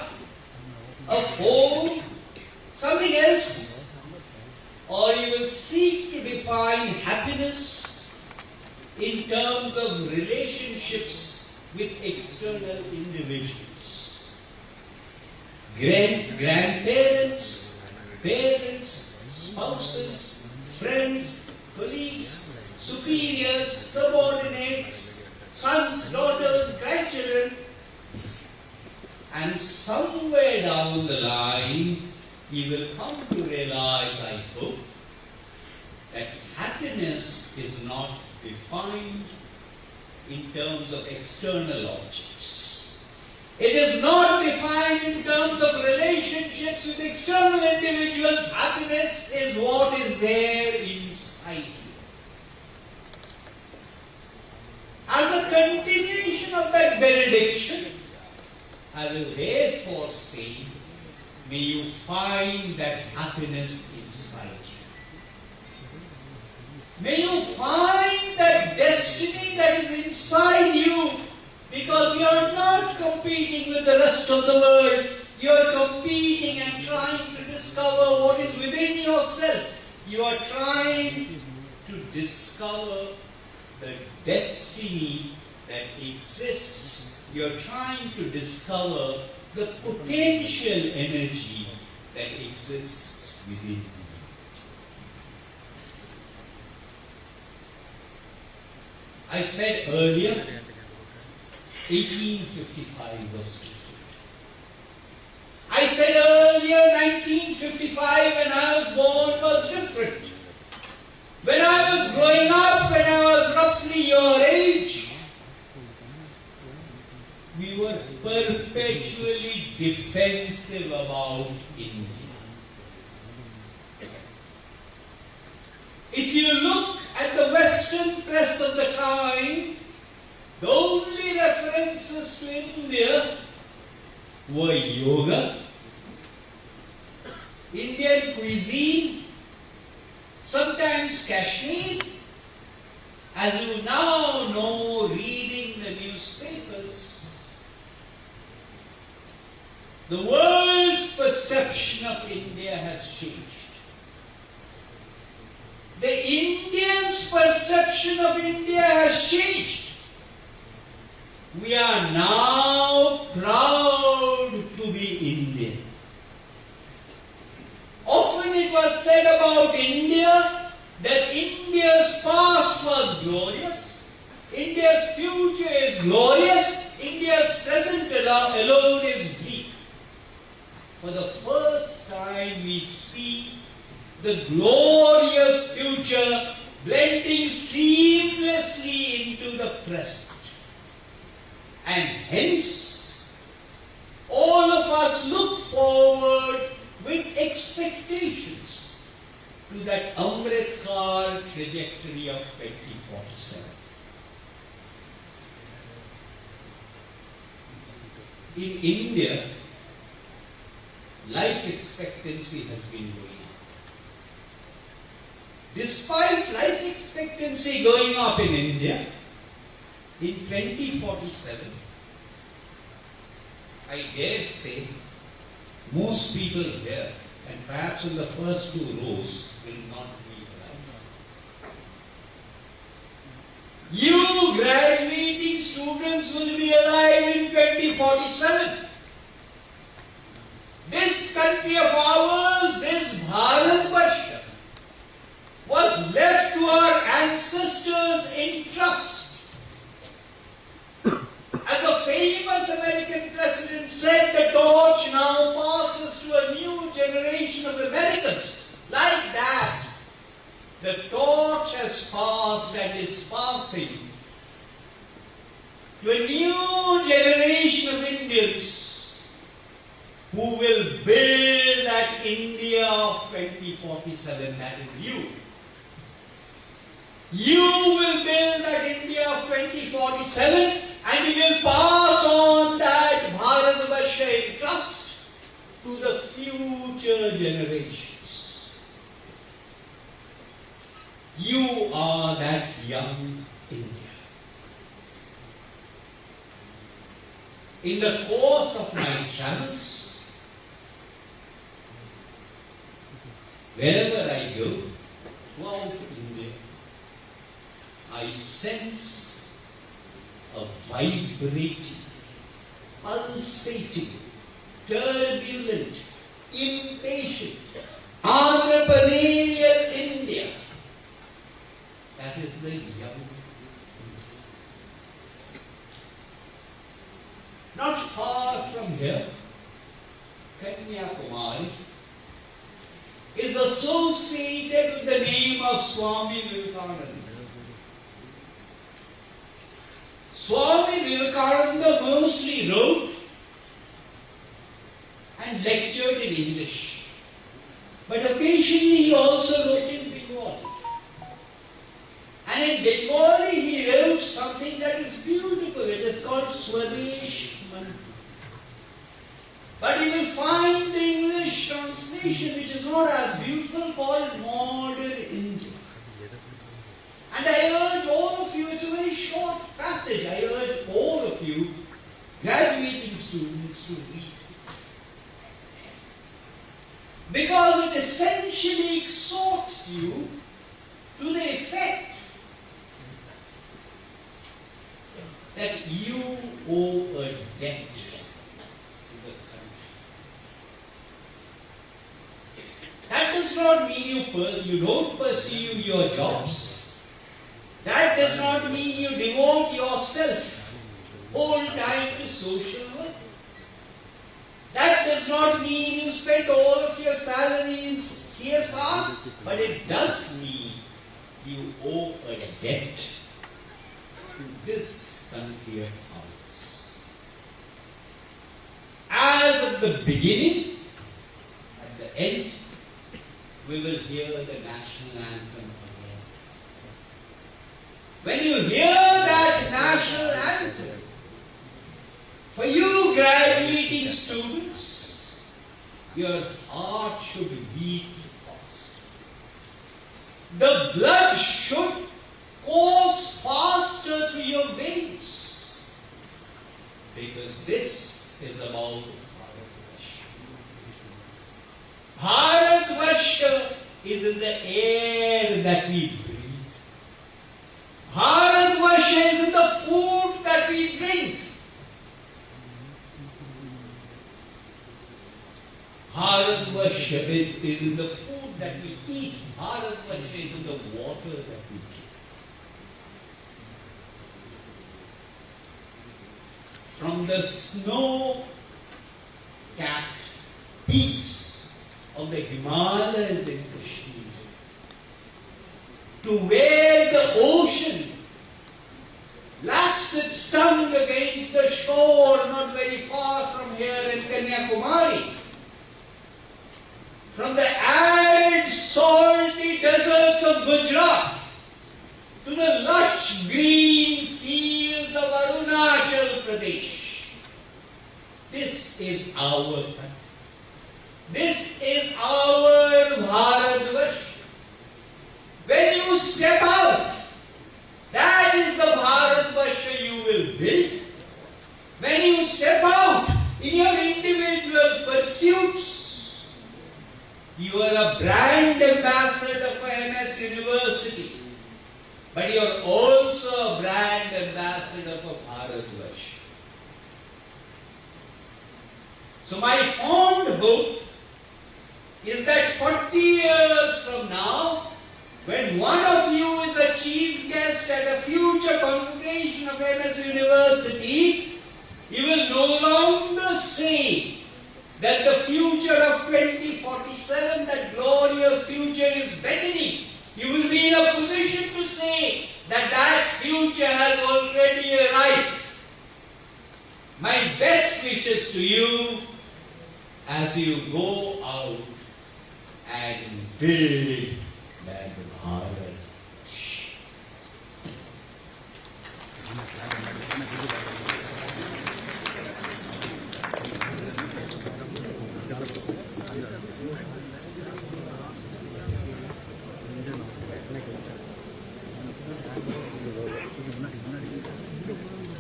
a phone, something else. Or you will seek to define happiness in terms of relationships with external individuals. Grandparents, parents, spouses, friends, colleagues, superiors, subordinates, sons, daughters, grandchildren. And somewhere down the line, you will come to realize, I hope, that happiness is not defined in terms of external objects. It is not defined in terms of relationships with external individuals. Happiness is what is there inside you. As a continuation of that benediction, I will therefore say, may you find that happiness inside you. May you find that destiny that is inside you, because you are not competing with the rest of the world. You are competing and trying to discover what is within yourself. You are trying to discover the destiny that exists. You are trying to discover the potential energy that exists within you. I said earlier, 1855 was different. I said earlier, 1955 when I was born was different. When I was growing up, when I was roughly your age, we were perpetually defensive about India. If you look at the Western press of the time, the only references to India were yoga, Indian cuisine, sometimes Kashmir. As you now know, reading the newspapers, the world's perception of India has changed. The Indians' perception of India has changed. We are now proud to be Indian. Often it was said about India that India's past was glorious, India's future is glorious, India's present alone is bleak. For the first time we see the glorious future blending seamlessly into the present. And hence, all of us look forward with expectations to that Amrit Kaal trajectory of 2047. In India, life expectancy has been going up. Despite life expectancy going up in India, in 2047, I dare say, most people here, and perhaps in the first two rows, will not be alive. You graduating students will be alive in 2047. This country of ours, this Bharatvarsha, was left to our ancestors in trust. As a famous American president said, the torch now passes to a new generation of Americans. Like that, the torch has passed and is passing to a new generation of Indians who will build that India of 2047, that is you. You will build that India of 2047 and you will pass on that Bharat to the future generations. You are that young India. In the course of my travels, wherever I go, throughout India, I sense a vibrating, pulsating, turbulent, impatient, entrepreneurial India. That is the young India. Not far from here, Kanyakumari is associated with the name of Swami Vivekananda. Swami Vivekananda mostly wrote and lectured in English, but occasionally he also wrote in Bengali. And in Bengali he wrote something that is beautiful. It is called Swadesh Mantra. But you will find the English translation, which is not as beautiful, called Modern India. And I urge all of you, it's a very short passage, I urge all of you, graduating students, to read. Because it essentially exhorts you to the effect that you owe a debt to the country. That does not mean you don't pursue your jobs. That does not mean you devote yourself whole time to social work. That does not mean you spend all of your salary in CSR, but it does mean you owe a debt to this country of ours. As of the beginning, at the end, we will hear the national anthem again. When you hear that national anthem, for you graduating students, your heart should beat fast. The blood should course faster through your veins. Because this is about Bharatvarsha. Bharatvarsha is in the air that we breathe. Bharatvarsha is in the food that we drink. Bharatvarsha is in the food that we eat. Bharatvarsha is in the water that we drink. From the snow-capped peaks of the Himalayas in Kashmir to where the ocean laps its tongue against the shore not very far from here in Kanyakumari, from the arid salty deserts of Gujarat to the lush green fields of Arunachal Pradesh. This is our country. This is our Bharatvarsha. When you step out, that is the Bharatvarsha you will build. When you step out in your individual pursuits, you are a brand ambassador for MS University, but you are also a brand ambassador for Bharatvarsha. So my fond hope is that 40 years from now, when one of you is a chief guest at a future convocation of MS University, you will no longer say that the future of 2047, that glorious future, is beckoning. You will be in a position to say that that future has already arrived. My best wishes to you as you go out and build that Bharat.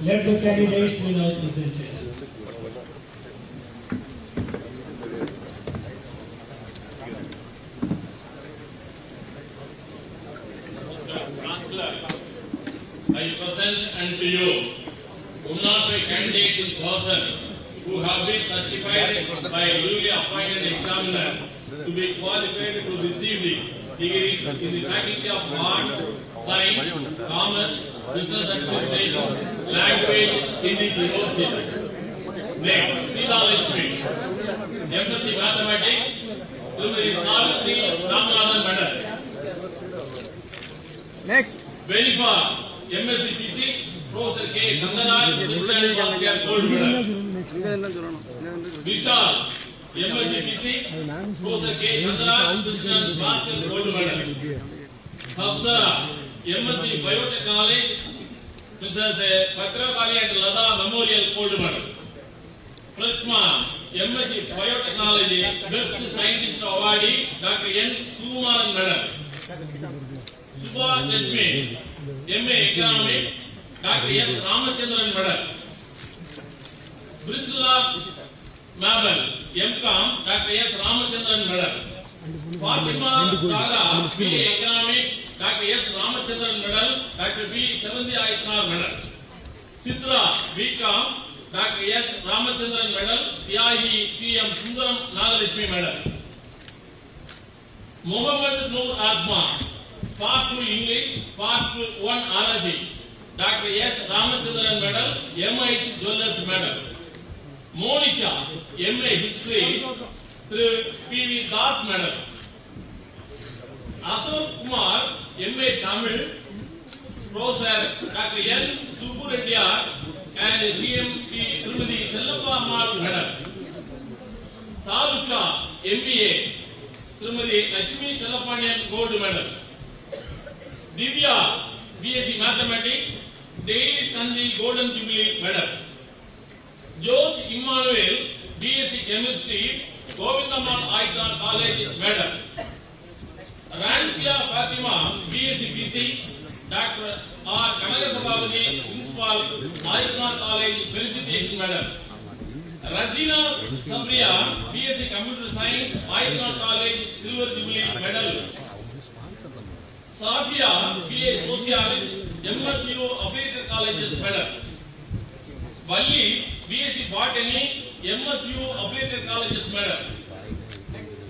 Let the candidates be now presented. I present unto you 105 candidates in person who have been certified by duly appointed examiners to be qualified to receive the degrees in the Faculty of Arts, Science, Commerce, Business Administration, Language in this university. Next, Sita Lakshmi, MSc Mathematics, Srimati Savitri Ramanathan Medal. Next. Verifa, MSc Physics, Professor K. Nandanal, Christian Bhaskar Gold Medal. Vishal, MSc Physics, Professor K. Nandanal, Christian Bhaskar Gold Medal. Hafsara, MSc Biotechnology, Mrs. Pakrakali and Lada Memorial Gold Medal. Prashma, MSc Biotechnology, Best Scientist Awardee, Dr. N. Sumaran Medal. Subha Lesmi, MA Economics, Dr. S. Ramachandran Medal. Bristol Mabel, M.Com, Dr. S. Ramachandran Medal. Fatima Saga, BA Economics, Dr. S. Ramachandran Medal, Dr. B. Sevanthi Ayatnar Medal. Sidra, B.Com, Dr. S. Ramachandran Medal, Tyahi C.M. Sundaram Nagalishmi Medal. Muhammad Noor Azma, Part 2 English, Part 1 Arabic, Dr. S. Ramachandran Medal, MIT Jewelers Medal. Monisha, MA History, through P.V. Das Medal. Ashok Kumar, MA Tamil, Professor Dr. N. Subbureddyar and GMP Srimati Sellappa Ammal Medal. Tharusha, MBA, Srimati Lakshmi Chellapaniyan Gold Medal. Divya, BSc Mathematics, Daily Kandi Golden Jubilee Medal. Jose Emmanuel, BSc Chemistry, Govindamal Ayatnar College Medal. Ransia Fatima, BSc Physics, Dr. R. Kanagasababaji, Principal, Ayatnar College Felicitation Medal. Razina Sabriya, BSc Computer Science, Ayatnar College Silver Jubilee Medal. Safia, BA Sociology, MSU Affiliated Colleges Medal. Valli, BSc Botany, MSU Affiliated Colleges Medal.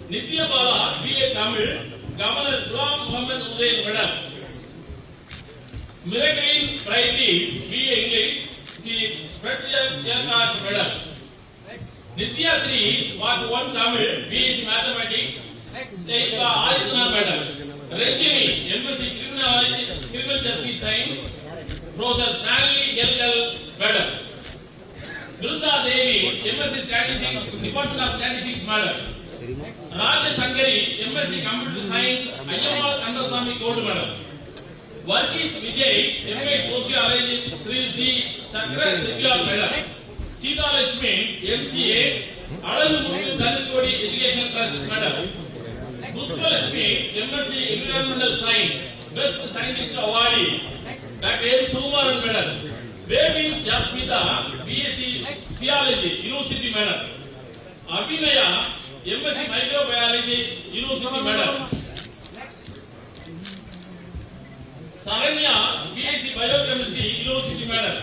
Nitya Bala, BA Tamil, Governor Ghulam Muhammad Hussain Medal. Miracle Friday, BA English, she Frederick Yerkas Medal. Nitya Sri, Part 1 Tamil, BSc Mathematics, Ayatnar Medal. Ranjini, MSc Criminal Justice Science, Professor Stanley L.L. Medal. Durga Devi, MSc Statistics, Department of Statistics Medal. Raja Sankari, MSc Computer Science, Ayyamal Kandasamy Gold Medal. Varghese Vijay, MA Sociology, 3C Sakra Secular Medal. Sita Lakshmi, MCA, Alalu Murthy Dhanushkodi Education Trust Medal. Pushpa Lakshmi, MSc Environmental Science, Best Scientist Awardee, Dr. M. Sumaran Medal. Bevin Jasmita, BSc Theology, University Medal. Abhinaya, MSc Microbiology, University Medal. Saranya, BSc Biochemistry, University Medal.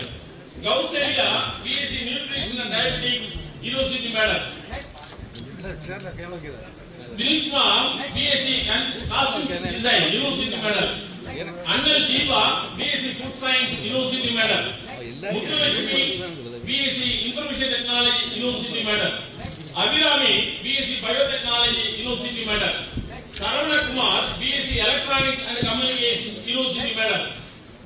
Gauselia, BSc Nutrition and Dietetics, University Medal. Vinishma, BSc Costume Design, University Medal. Annal Deepa, BSc Food Science, University Medal. Muthulakshmi, BSc Information Technology, University Medal. Abhirami, BSc Biotechnology, University Medal. Saravana Kumar, BSc Electronics and Communication, University Medal.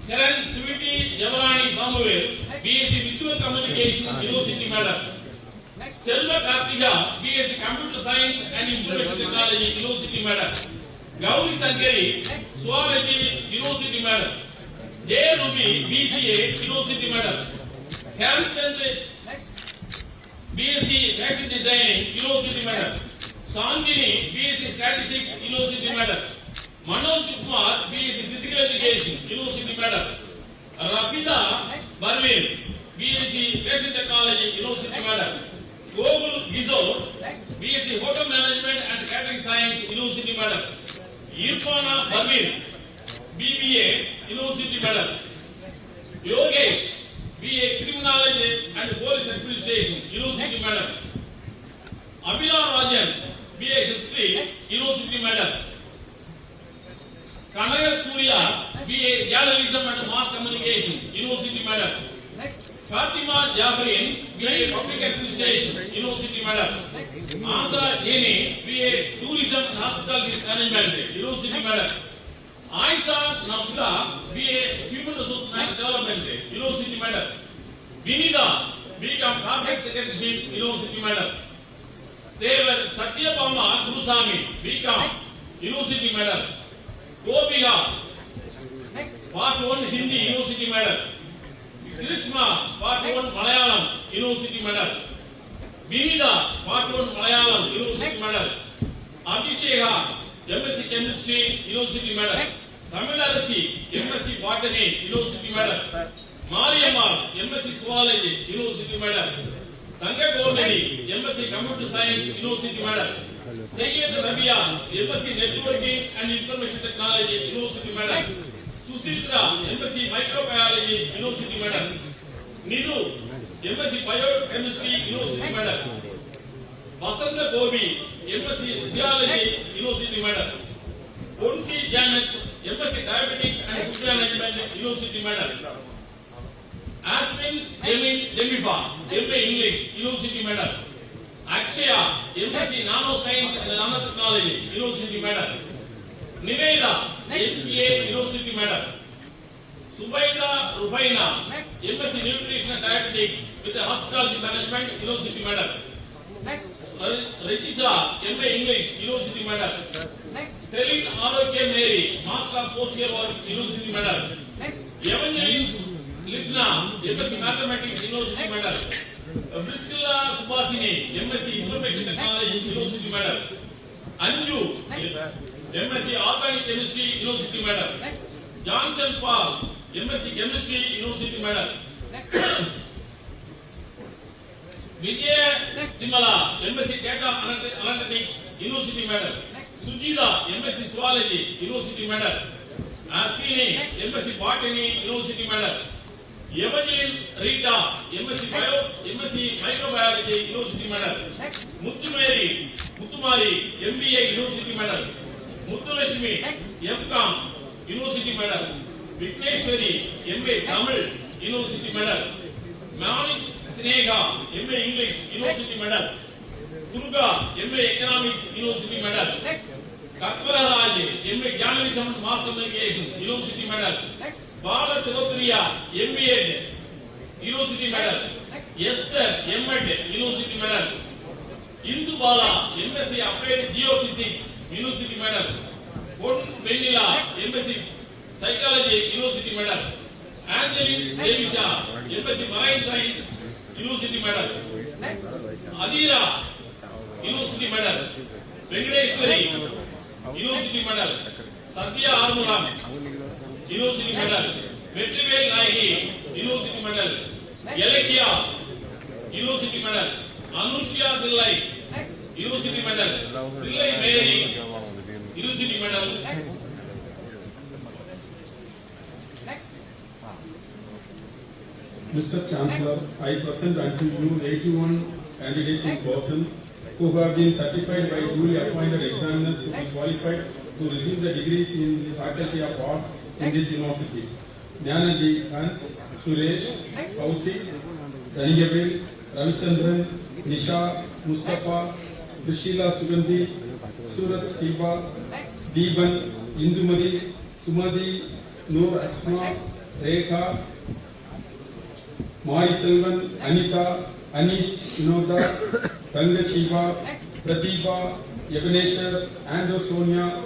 Karan Suviti Javarani Samuel, BSc Visual Communication, University Medal. Selva Karthika, BSc Computer Science and Information Technology, University Medal. Gauri Sankari, Zoology, University Medal. Jaya Ruby, BCA, University Medal. Kamchand, BSc Fashion Designing, University Medal. Sandhini, BSc Statistics, University Medal. Manoj Kumar, BSc Physical Education, University Medal. Rafida Barvin, Science University Medal. Irfana Parveen, BBA University Medal. Yogesh, BA Criminology and Police Administration University Medal. Abhila Rajan, BA History University Medal. Kanagal Surya, BA Journalism and Mass Communication University Medal. Fatima Jafrin, BA Public Administration University Medal. Asa Dini, BA Tourism and Hospitality Management University Medal. Aisha Nafla, BA Human Resource and Development University Medal. Vinida, BCom Corporate Secretary University Medal. Devar Satyabama Gurusami, BCom University Medal. Gopiga, Part 1 Hindi University Medal. Krishna, Part 1 Malayalam University Medal. Vinida, Part 1 Malayalam University Medal. Abhisheka, MSc Chemistry University Medal. Tamilarasi, MSc Botany University Medal. Mariamma, MSc Zoology University Medal. Sangha Government, MSc Computer Science University Medal. Jaya Rabia, MSc Networking and Information Technology University Medal. Susitra, MSc Microbiology University Medal. Nidu, MSc Biochemistry University Medal. Vasanta Gobi, MSc Physiology University Medal. Ponsi Janet, MSc Diabetics and Food Management University Medal. Asmin Jemifa, MA English University Medal. Akshaya, MSc Nanoscience and Nanotechnology University Medal. Niveda, HCA University Medal. Subaida Rufaina, MSc Nutrition and Dietetics with the Hospitality Management University Medal. Regisa, MA English University Medal. Celine Arokya Mary, Master of Social Work University Medal. Evangeline Lifna, MSc Mathematics University Medal. Priscilla Subhasini, MSc Information Technology University Medal. Anju, MSc Organic Chemistry University Medal. Johnson Paul, MSc Chemistry University Medal. Vijay Dimala, MSc Data Analytics University Medal. Sujita, MSc Zoology University Medal. Ashwini, MSc Botany University Medal. Evangeline Rita, MSc Microbiology University Medal. Muthumari, MBA University Medal. Muthulashmi, MCom University Medal. Vigneshwari, MA Tamil University Medal. Manik Snega, MA English University Medal. Durga, MA Economics University Medal. Kakpara Raj, MA Journalism and Mass Communication University Medal. Bala Sivapriya, MBA University Medal. Esther, M.Ed University Medal. Indu Bala, MSc Applied Geophysics University Medal. Pon Venila, MSc Psychology University Medal. Angeline Devisha, MSc Marine Science University Medal. Adira, University Medal. Venkateshwari, University Medal. Satya Armuram, University Medal. Vetrivel Nagi, University Medal. Yalakia, University Medal. Anushya Dillai, University Medal. Dillai Mary, University Medal. Mr. Chancellor, I present unto you 81 candidates in person who have been certified by duly appointed examiners to be qualified to receive the degrees in the Faculty of Arts in this university. Jnanadi Hans, Suresh, Kaushik, Daniyavel, Ravichandran, Nisha, Mustafa, Prishila Sugandhi, Surat Siva, Deeban, Indumari, Sumadi, Noor Asma, Rekha, Mai Selvan, Anita, Anish, Vinoda, Tanga Shiva, Pratibha, Yaganeshwar, Ando Sonia,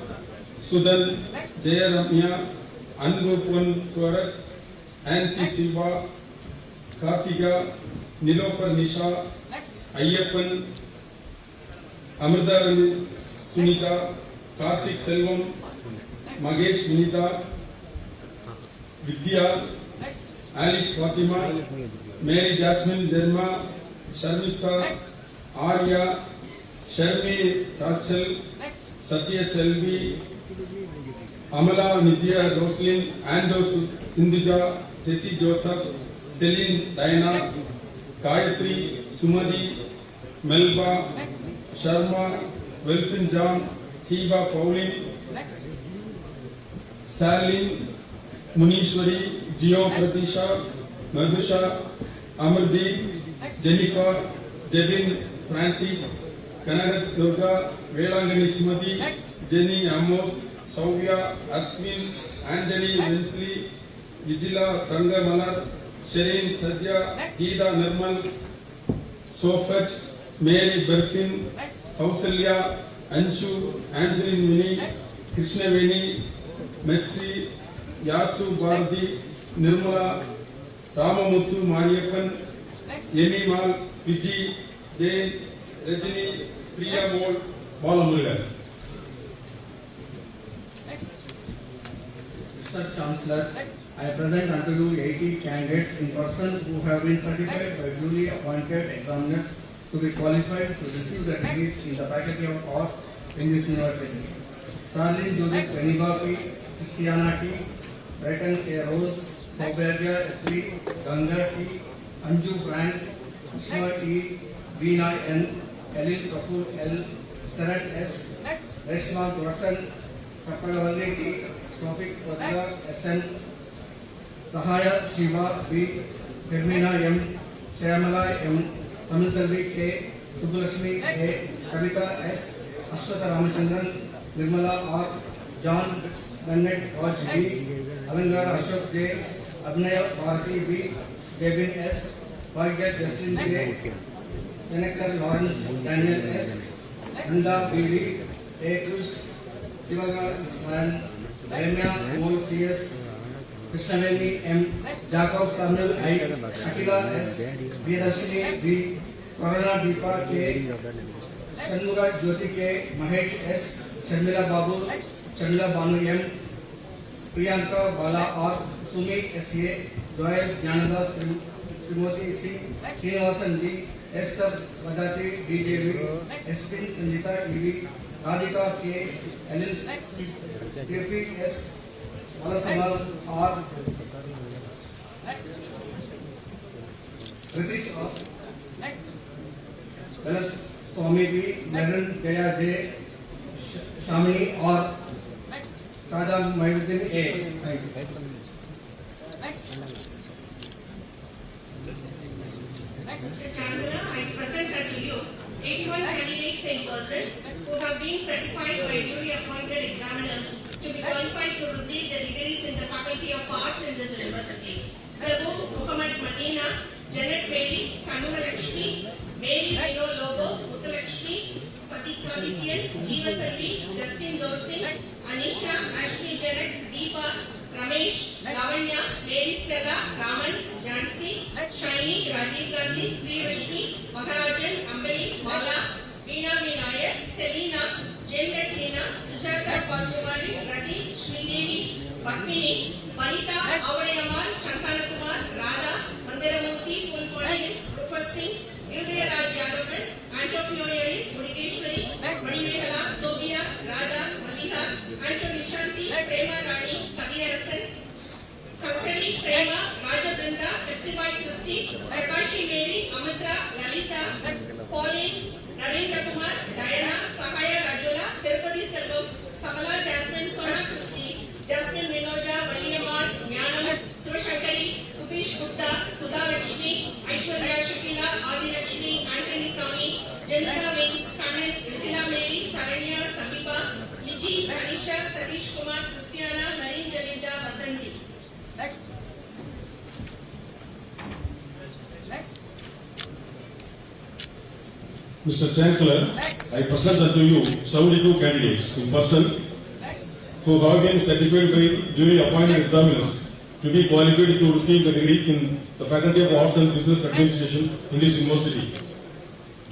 Sudan, Jaya Ramya, Angopan Swarat, Ansi Siva, Kartika, Nilofar Nisha, Ayyappan, Amrdarani Sunita, Kartik Selvam, Magesh Vinita, Vidya, Alice Fatima, Mary Jasmine Derma, Sharmista, Arya, Sharmi Rachel, Satya Selvi, Amala Nidya Roslyn, Andrew Sindhuja, Jessie Joseph, Celine Diana, Gayatri, Sumadi, Melba, Sharma, Wilfin John, Siva Pauline, Stalin, Munishwari, Gio Pratisha, Madhusha, Amardeep, Jennifer, Jebin Francis, Kanagat Durga, Velangani Sumati, Jenny Amos, Sauvya, Aswin, Anthony Winsley, Vigila Tanga Manar, Sherin Sadhya, Geeta Nirmal, Sofat, Mary Berfin, Kausalya, Anshu, Angeline Mini, Krishna Veni, Mestri, Yasu Bharati, Nirmala, Ramamuthu Maniappan, Yemi Mal, Viji, Jane, Rajini, Priya Mol, Balamula. Mr. Chancellor, I present unto you 80 candidates in person who have been certified by duly appointed examiners to be qualified to receive the degrees in the Faculty of Arts in this university. Starlin Judith Veniba P, Christiana T, Brighton A. Rose, Saubhagya S.V., Ganga T, Anju Brand, Kushma T, Veena N, Elil Kapoor L, Sarat S, Reshma Gorsan, Kapalavali T, Sofik Padra S.N, Sahaya Shiva B, Hermina M, Shyamala M, Tamiselvi K, Subbulakshmi A, Kavita S, Ashwata Ramachandran, Nirmala R, John Bennett Raj B, Alangara Ashok J, Abnaya Bharati B, Jebin S, Bhagya Justin J, Janakar Lawrence Daniel S, Nanda B, A. Cruz, Divaga Man, Ramya Mol CS, Krishnaveni M, Jacob Samuel I, Akila S, Veerashini B, Corona Deepa K, Shanmuga Jyoti K, Mahesh S, Sharmila Babu, Sharmila Banu M, Priyanka Bala R, Sumi S.A., Joel Jnanadas Timothy C, Srinivasan D, Esther Vadati D.J.V, Espin Sanjita E.V, Radhika K, Ellen Kirpi S, Alasamal R, Ritish R, Velas Swami B, Naren Jaya J, Shamini R, Kadam Mahiruddin A. Thank you. Mr. Chancellor, I present unto you 81 candidates in person who have been certified by duly appointed examiners to be qualified to receive the degrees in the Faculty of Arts in this university. Prabhu Muhammad Madina, Janet Bailey, Sanuma Lakshmi, Mary Vino Lobo, Uttalakshmi, Sadityan, Jeeva Salvi, Justin Dorsey, Anisha, Ashley Janex, Deepa, Ramesh, Lavanya, Mary Stella, Raman, Jansi, Shiny, Rajiv Gandhi, Sri Rashmi, Maharajan, Ambali, Bala, Veena Vinayak, Selina, Jen Latina, Sujata Padmavali, Rati, Sridevi, Bakmini, Vanita, Avadayamal, Chankana Kumar, Radha, Mandiramurthy, Pulpodi, Rufus Singh, Ilvia Raj Yadavan, Antopioyari, Murigeshwari, Manimekala, Sobia, Radha, Madiha, Anto Nishanti, Prema Rani, Kaviyarasan, Sankari, Prema, Raja Brinda, Pepsi Christie, Prakashi Devi, Amatra, Lalita, Pauline, Narendra Kumar, Diana, Sahaya Rajula, Tirupati Selvam, Kamala Jasmine, Sona Christie, Jasmine Minoja, Valiyamal, Jnanam, Sivashankari, Upish Gupta, Sudha Lakshmi, Aishwarya Shakila, Adi Lakshmi, Anthony Swami, Janita Wings, Kanan, Ritila Mary, Saranya, Sabiba, Liji, Anisha, Satish Kumar, Christiana, Narin Jalinda, Vasanti. Next. Mr. Chancellor, I present unto you 72 candidates in person who have been certified by duly appointed examiners to be qualified to receive the degrees in the Faculty of Arts and Business Administration in this university.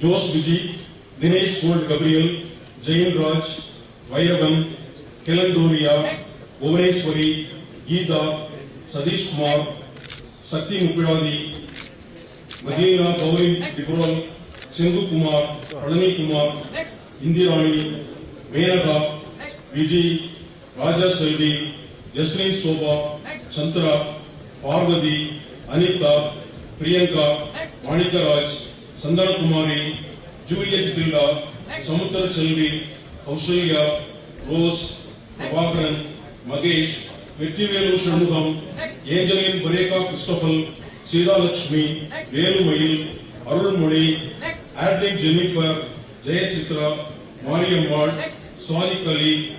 Jose Viji, Dinesh Gold Gabriel, Jain Raj, Vairavan, Helen Doria, Bhuvaneshwari, Geeta, Sadish Kumar, Sakti Mupidadi, Madina Gauri Dipral, Sindhu Kumar, Pradani Kumar, Indirani, Menaka, Vijay, Raja Selvi, Yasmin Soba, Chandra, Parvati, Anita, Priyanka, Manika Raj, Sandana Kumari, Juliet Hilda, Samudra Selvi, Kaushalya, Rose, Prabhakaran, Magesh, Vetrivelu Shanmugam, Angeline Vareka Christopher, Sida Lakshmi, Velu Mayil, Arun Mani, Adeline Jennifer, Jaya Chitra, Mariammal, Sali Kali,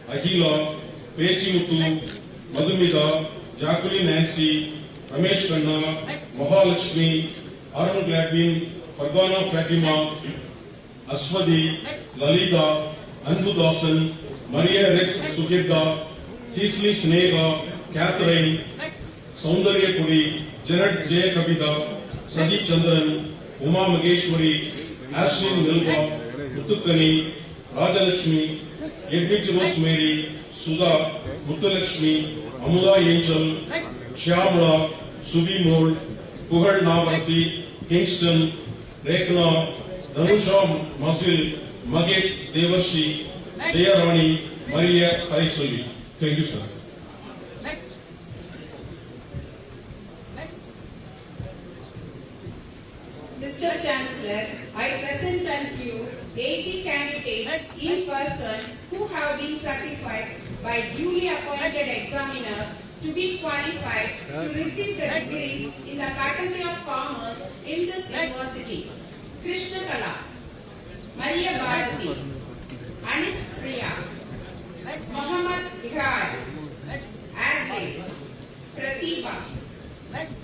Ahila, Pechi Muthu, Madhumita, Jacqueline Nancy, Ramesh Khanna, Mahalakshmi, Arun Gladwin, Fargana Fatima, Aswadi, Lalita, Anbu Dasan, Maria Rex Sukirda, Cecily Snega, Catherine, Saundarya Pudi, Janet J. Kabita, Sadi Chandran, Uma Mageshwari, Ashley Nilva, Mutukani, Rajalakshmi, Edwidge Rosemary, Sudha, Muttulakshmi, Amuda Angel, Shyamala, Subi Mold, Puhal Navasi, Kingston, Rekna, Dhanusha Masil, Magesh Devarshi, Deyarani, Maria Harichali. Thank you, sir. Mr. Chancellor, I present unto you 80 candidates in person who have been certified by duly appointed examiners to be qualified to receive the degree in the Faculty of Commerce in this university. Krishna Kala, Maria Bharati, Anis Priya, Muhammad Ihar, Adley, Pratibha,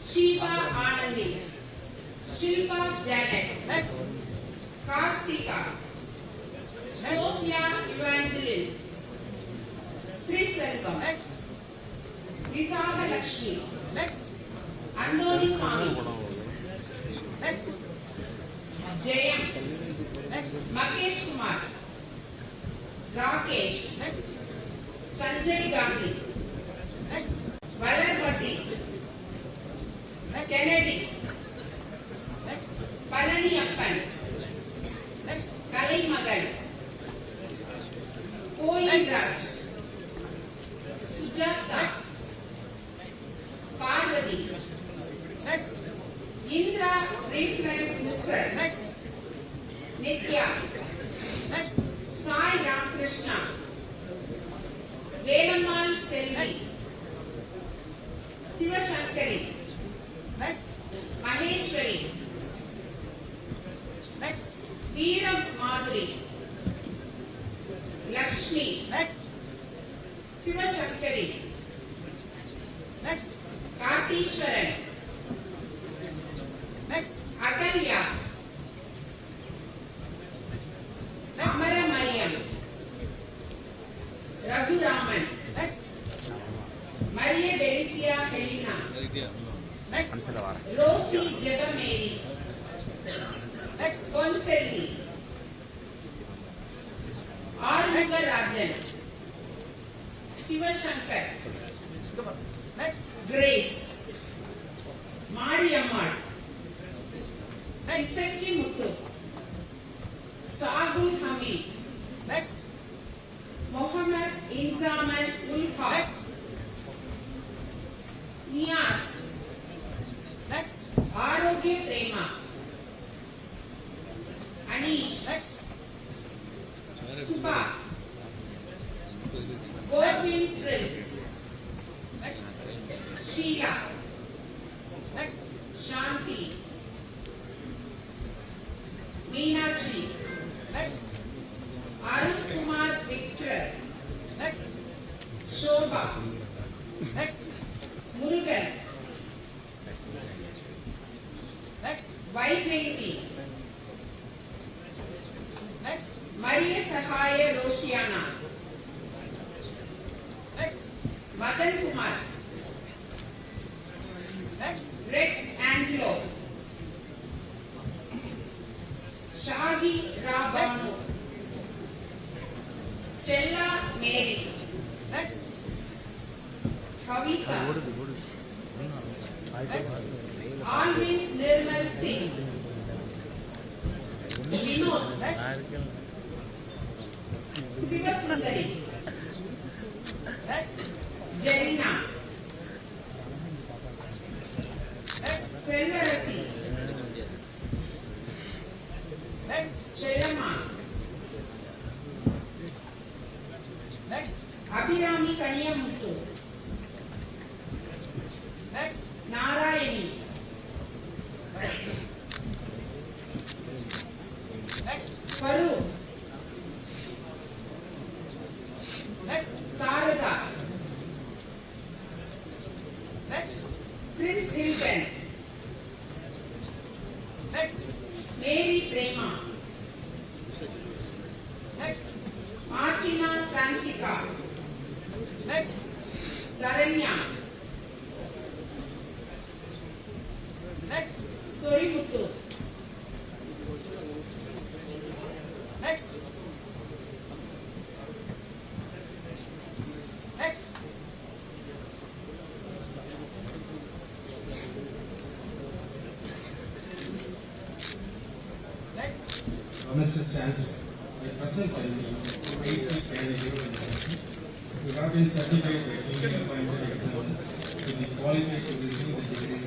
Shiva Anandi, Shilpa Janet, Kartika, Sophia Evangeline, Triselvam, Visaha Lakshmi, Andoni Swami, Jaya, Makesh Kumar, Rakesh, Sanjay Gandhi, Valarpati, Kennedy, Palani Appan, Kalai Magan, Koil Raj, Sujata, Parvati, Indra Refland Misser, Nitya, Sai Ramakrishna, Velamal Selvi, Siva Shankari, Maheshwari, Veera Madhuri, Lakshmi, Siva Shankari, Kartishwaran, Akalya, Amara Mariam, Raghu Raman, Maria Delicia Helena, Rosie Jagameri, Conselli, R. Rajan, Shiva Shankar, Grace, Mariammal, Isaki Muthu, Sagul Hamid, Mohammed Inzaman Ul Haq, Nias, Arogya Prema, Anish, Subha, Godwin Prince, Sheila, Shanti, Meenakshi, Arun Kumar Victor, Shobha, Murugan, Vaijayanti, Maria Sahaya Roshiana, Madan Kumar, Rex Angelo, Shadi Rabanu, Stella Mary, Kavita, Alvin Nirmal Singh, Vinod, Sivasundari. Next. Jelena. Next. Selvarasi. Next. Chelama. Next. Abhirami Kaniyamuthu. Next. Narayani. Next. Paru. Next. Sarada. Next. Prince Hilton. Next. Mary Prema. Next. Martina Francisca. Next. Saranya. Next. Sorimuthu. Next. Next. Next. Mr. Chancellor, I present the 80 candidates who have been certified by duly appointed examiners to be qualified to receive the degrees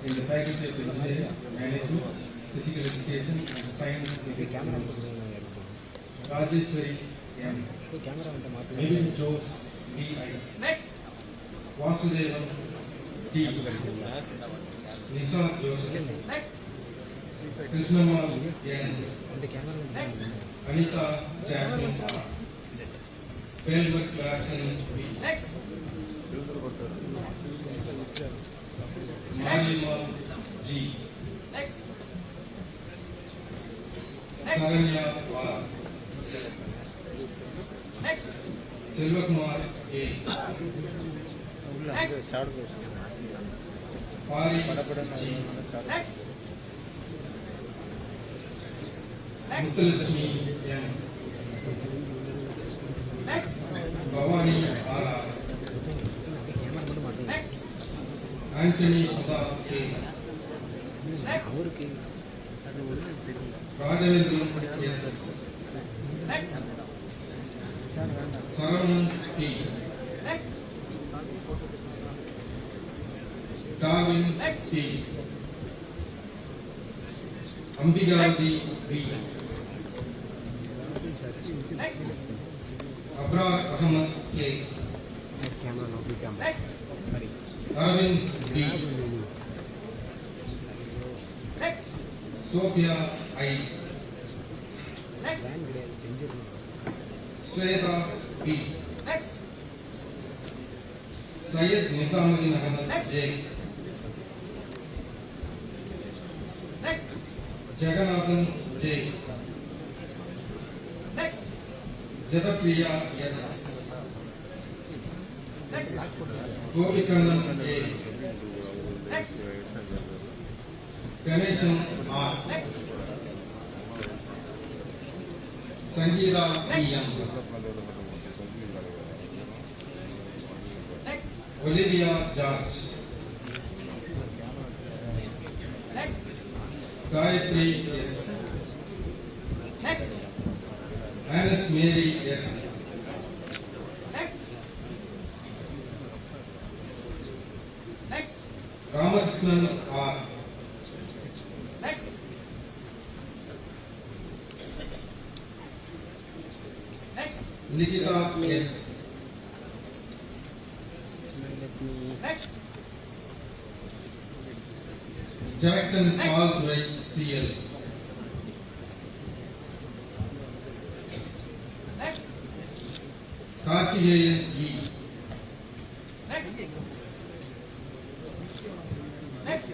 in the Faculty of Engineering, Management, Physical Education and Science University. Rajeshwari M. Mevin Jose B.I. Next. Vasudevan D. Nisa Joseph. Next. Krishnamma N. Next. Anita Jasmine R. Belmont Clarkson B. Next. Malima G. Next. Saranya R. Next. Selvakumar A. Next. Pari G. Next. Next. Muthalakshmi M. Next. Bhavani R. Next. Anthony Sudha A. Next. Raghavendran S. Next. Saravan P. Next. Darwin Next. P. Ambigasi B. Next. Abrar Ahmad K. Next. Arvind D. Next. Sophia I. Next. Sweta P. Next. Syed Nizamuddin Ahmad Next. J. Next. Jagannathan J. Next. Javapriya S. Next. Gopikandan A. Next. Ganesan R. Next. Sangeeta E. M. Next. Olivia George. Next. Gayatri S. Next. Annis Mary S. Next. Next. Ramakrishnan R. Next. Next. Nikita S. Next. Jackson Paul Durai CL. Next. Kartikeyan E. Next. Next.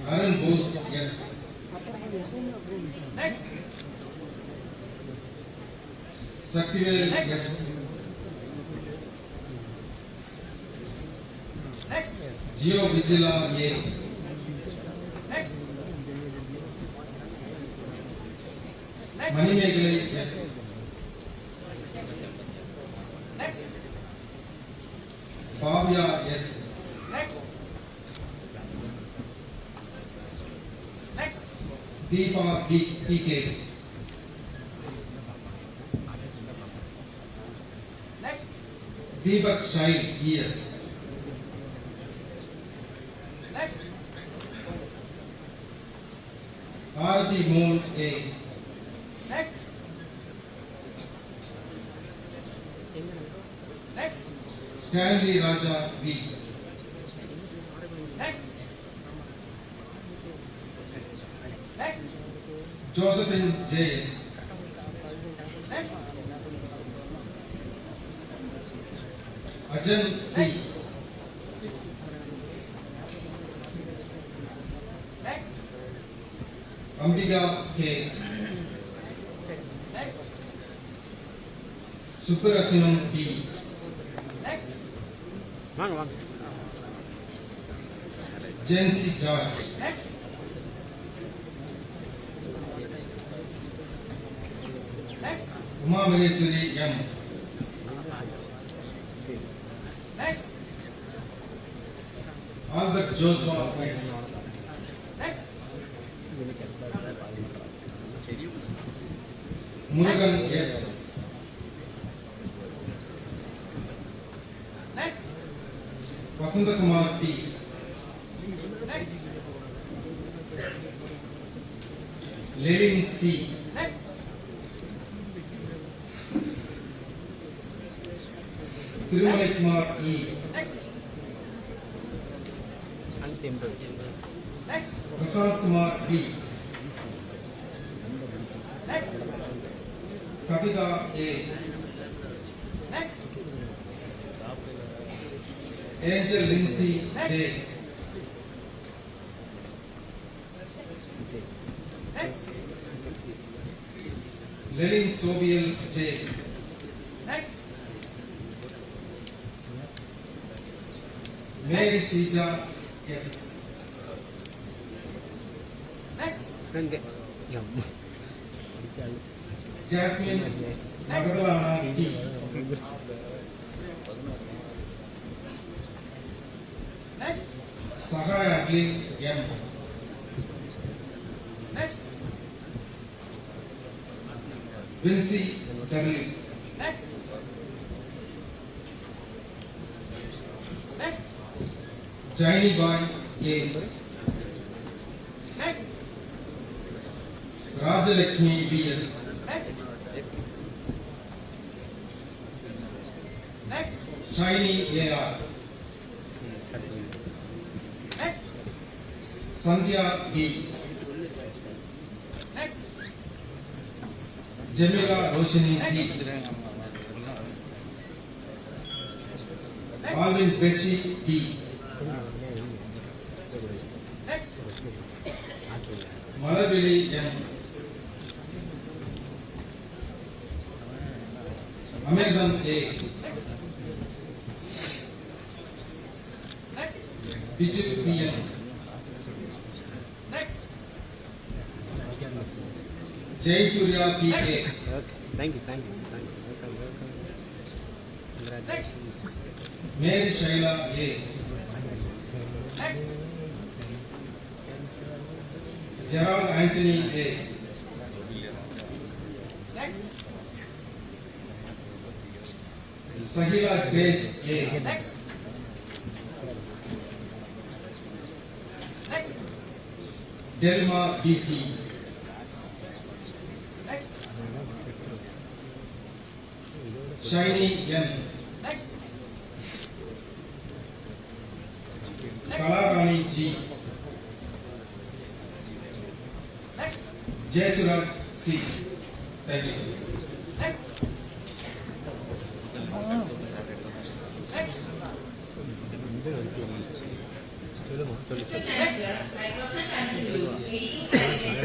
Arun Bose S. Next. Saktivel Next. S. Next. Geo Vigila A. Next. Next. Manimegalai S. Next. Bhavya S. Next. Next. Deepa PK. Deepak Shail ES. Next. Arati Moon A. Next. Next. Stanley Raja B. Next. Next. Josephine J.S. Next. Ajan C. Next. Ambika K. Next. Supraratnam B. Next. Jency George. Next. Next. Uma Maheshwari M. Next. Albert Joshua S. Next. Murugan S. Next. Vasanta Kumar P. Next. Lelin C. Next. Thirumalai Kumar E. Next. Next. Prasad Kumar B. Next. Kavita A. Next. Angel Lindsay J. Next. Lelin Sobiel J. Next. Mary Sija S. Next. Jasmine Magadalana T. Next. Sahaya Aglin M. Next. Vincy W. Next. Next. Jaini Boy A. Next. Rajalakshmi B.S. Next. Next. Shiny A.R. Next. Sandhya B. Next. Jamila Roshini C. Next. Alvin Bessie D. Next. Malavili M. Amazon A. Next. Next. Digit PM. Next. Jay Surya PK. Thank you. Next. Mary Shaila A. Next. Gerald Anthony A. Next. Sahila Grace A. Next. Next. Delma BP. Next. Shiny M. Next. Kalarani G. Next. Jayasura C. Thank you, sir. Next. Next. Mr. Chancellor, I present unto you 82 candidates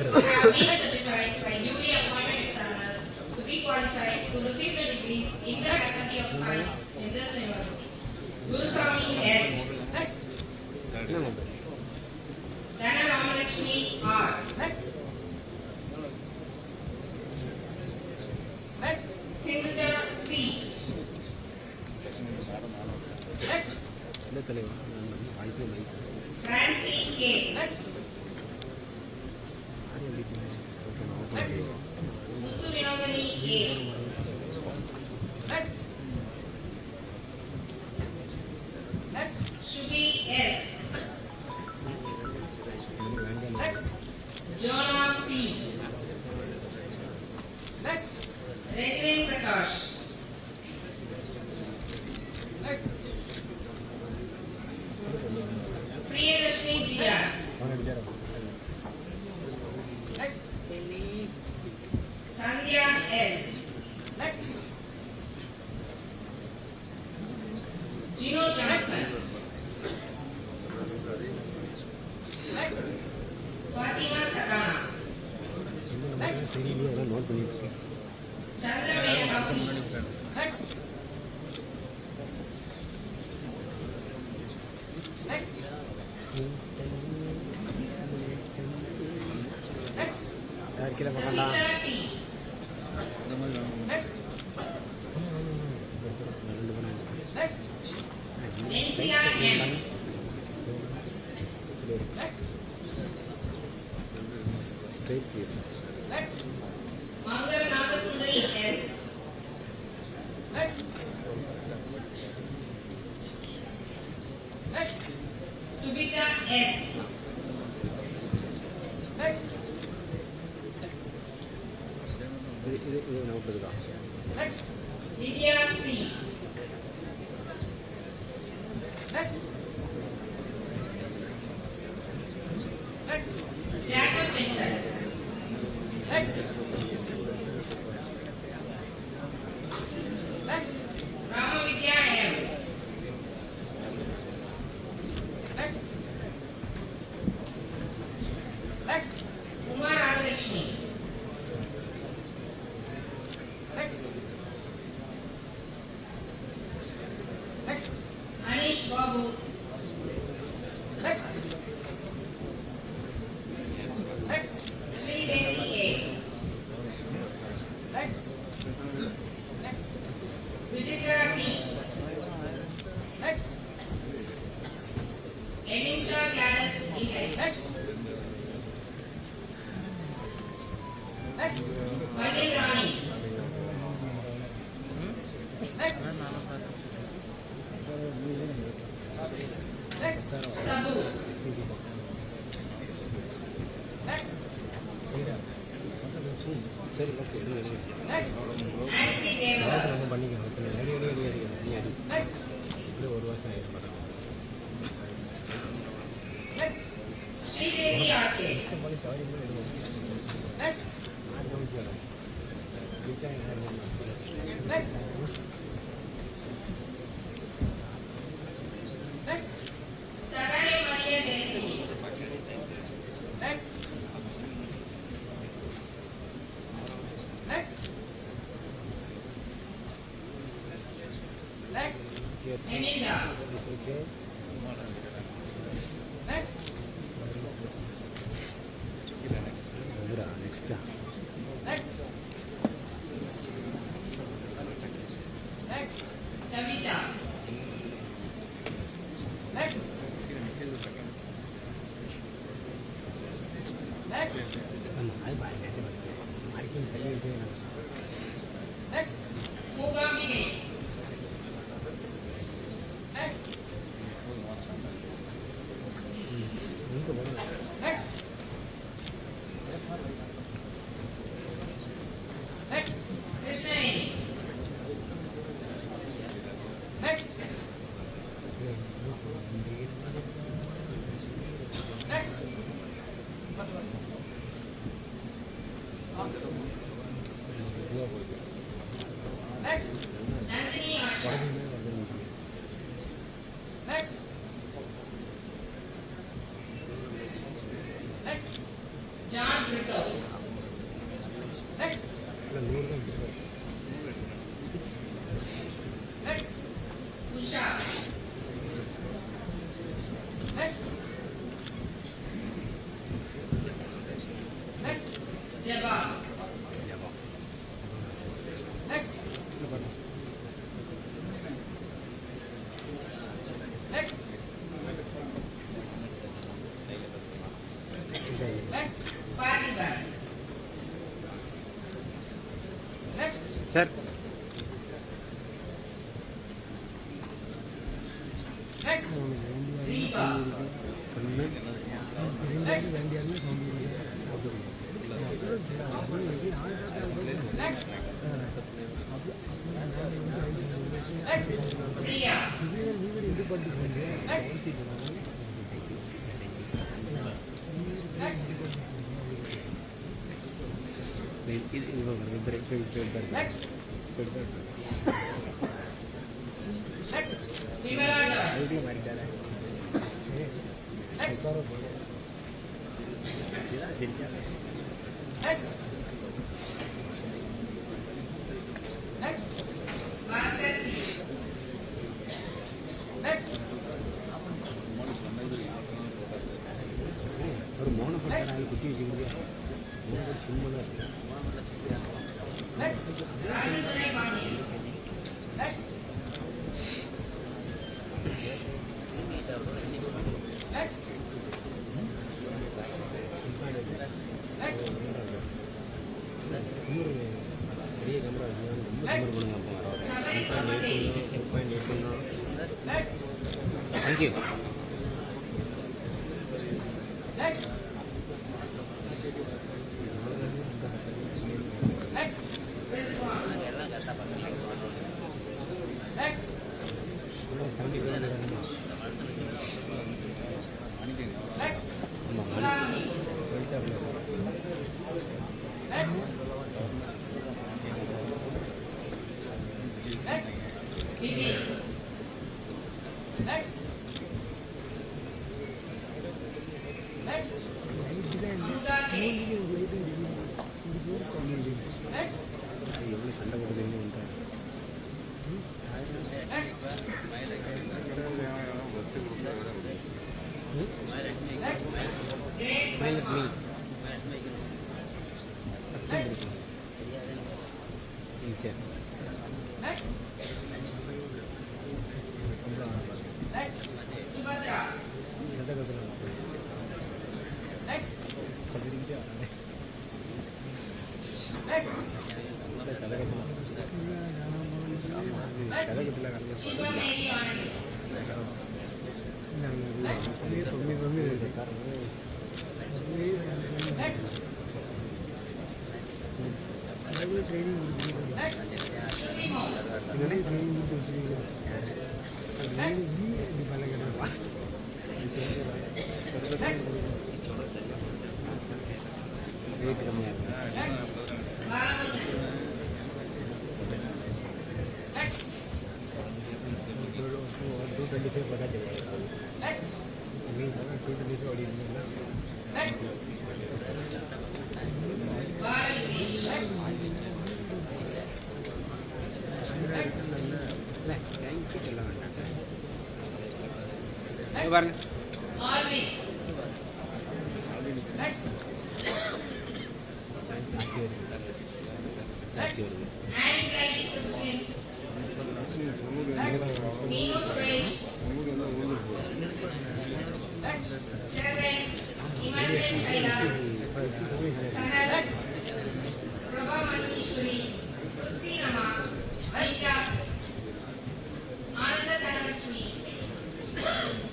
who have been certified by newly appointed examiners to be qualified to receive the degrees in the Faculty of Science in this university. Gurusamy S. Next. Dana Ramalakshmi R. Next. Next. Sindhuja C. Next. Francie A. Next. Next. Muthu Vinodani A. Next. Jonah P. Next. Regine Prakash. Next. Priyadarshini Jia. Next. Sandhya S. Next. Gino Johnson. Next. Fatima Sakana. Next. Chandra Venkapi. Next. Next. Next. Sasita T. Next. Next. Nencia M. Next. Next. Mangal Nagasundari S. Next. Next. Subita S. Next. Next. Divya C. Next. Next. Jacob Vincent. Next. Next. Ramavidya M. Next. Next. Umar Radharishni. Next. Next. Anish Babu. Next. Next. Sri Devi A. Next. Next. Vijitra T. Next. Elisha Gladys E. Next. Next. Madin Rani. Next. Next. Sabu. Next. Next. Nancy Devas. Next. Next. Sri Devi R.K. Next. Next. Next. Sagai Maria Desi. Next. Next. Next. Melinda. Next. Next. Next. Kavita. Next. Next. Next. Mugambige. Next. Next. Next. Krishnaveni. Next. Next. Next. Nandini Asha. Next. Next. John Brito. Next. Next. Usha. Next. Next. Jabba. Next. Next. Next. Parthiban. Next. Sir. Next. Reba. Next. Next. Next. Priya. Next. Next. Next. Next. Vivaraja. Next. Next. Next. Master. Next. Next. Rajadurai Mani. Next. Next. Next. Next. Sabari Samade. Next. Thank you. Next. Next. Rizwan. Next. Next. Gulami. Next. Next. Vivek. Next. Next. Amugate. Next. Next. Next. Grace Verma. Next. Next. Next. Subhadra. Next. Next. Next. Shiva Mary Anand. Next. Next. Next. Shruti Mo. Next. Next. Next. Balamurugan. Next. Next. Next. Balamurugan. Next. Next. Arvind. Next. Next. Handwriting Christian. Next. Nino Suresh. Next. Sharon. Imagine Kailas. Sahal. Next. Prabha Manishwari. Christina Ma. Aisha. Ananda Dhanalakshmi.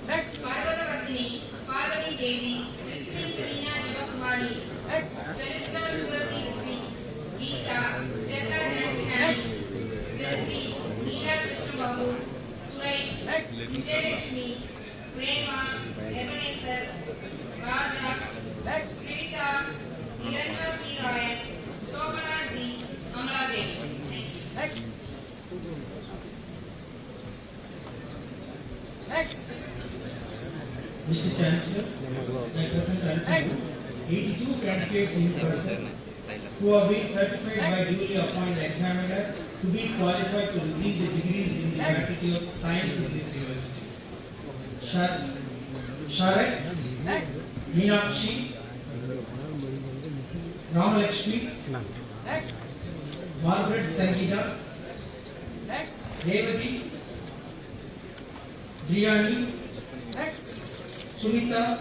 Next. Parvatavardhini. Parvati Devi. Richmond Serena Devakumari. Next. Felicita Surati Krishni. Geeta. Delta Nancy Harris. Selvi. Neela Krishna Babu. Suresh. Next. Vijayalakshmi. Prema. Ebenezer. Raja. Next. Rita. Niranja P. Roy. Shobana G. Amala Devi. Next. Next. Mr. Chancellor, I present Next. 82 candidates in person who have been certified by duly appointed examiner to be qualified to receive the degrees in the Faculty of Science in this university. Sharat, Next. Meenakshi, Ramalakshmi, Next. Margaret Sangeeta, Next. Revati, Briani, Next. Sunita,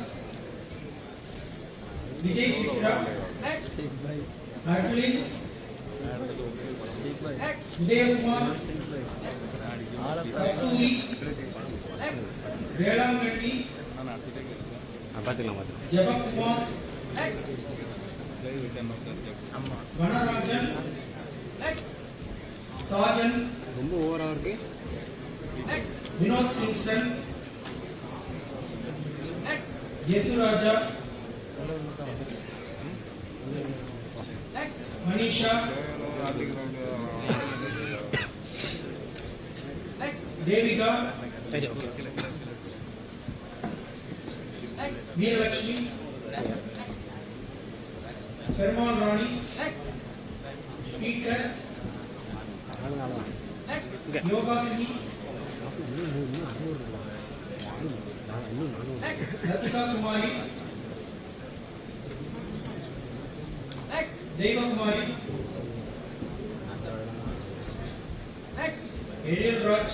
Vijay Chitra, Next. Arjun, Next. Udayakumar, Kasturi, Next. Velamani, Jabakumar, Next. Vanarajan. Next. Sergeant. ரொம்ப ஓவரா இருக்கு. Next. Vinod Kingston. Next. Jesuraja. Next. Manisha. Next. Devika. Next. Veeralakshmi. Perumal Rani. Next. Peter. Next. Yogasini. Next. Latika Kumari. Next. Deva Kumari. Next. Ariel Raj.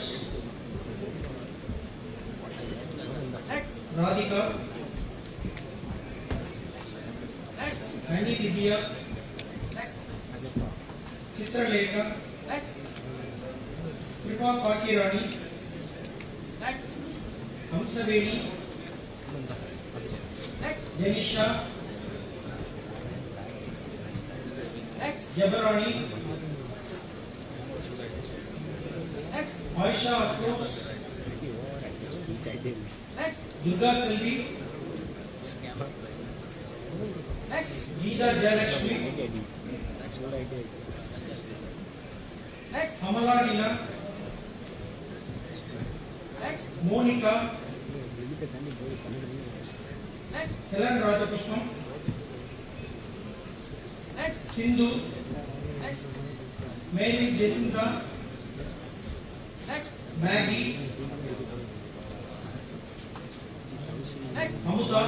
Next. Radhika. Next. Annie Vidya. Next. Chitralekha. Next. Kripa Pakirani. Next. Hamsavedi. Next. Janisha. Next. Jabarani. Next. Aisha Afroz. Next. Durga Selvi. Next. Geeta Jayalakshmi. Next. Amala Nila. Next. Monica. Next. Helen Rajakrishnan. Next. Sindhu. Next. Mary Jacinta. Next. Maggie. Next. Amuta.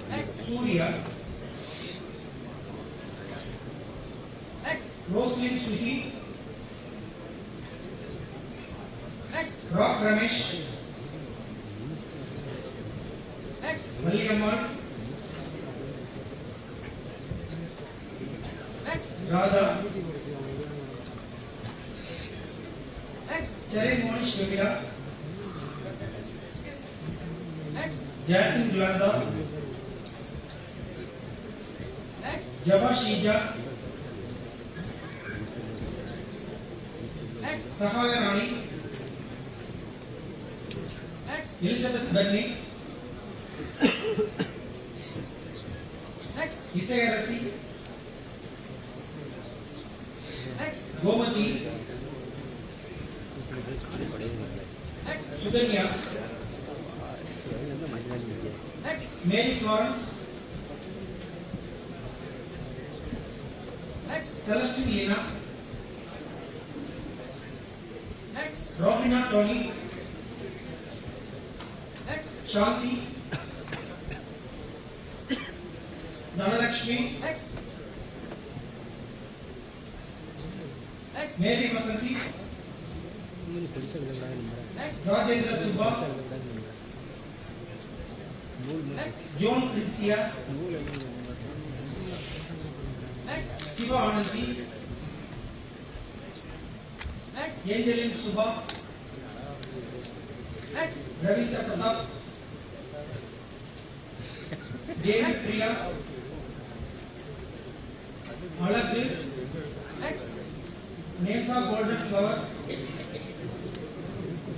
Next. Surya. Next. Roslyn Suhi. Next. Rock Ramesh. Next. Valliammal. Next. Radha. Next. Cherry Monish Kavira. Next. Jason Glanda. Next. Java Shija. Next. Sahaya Rani. Next. Elizabeth Benny. Next. Isayarasi. Next. Gomati. Next. Suganya. Next. Mary Florence. Next. Celestine Lena. Next. Robina Tony. Next. Shanti. Dhanalakshmi. Next. Next. Mary Vasanti. Next. Rajendra Subba. Next. John Princia. Next. Siva Ananthi. Next. Angeline Subba. Next. Ravindra Pratap. David Priya. Alagu. Next. Nesa Golden Flower.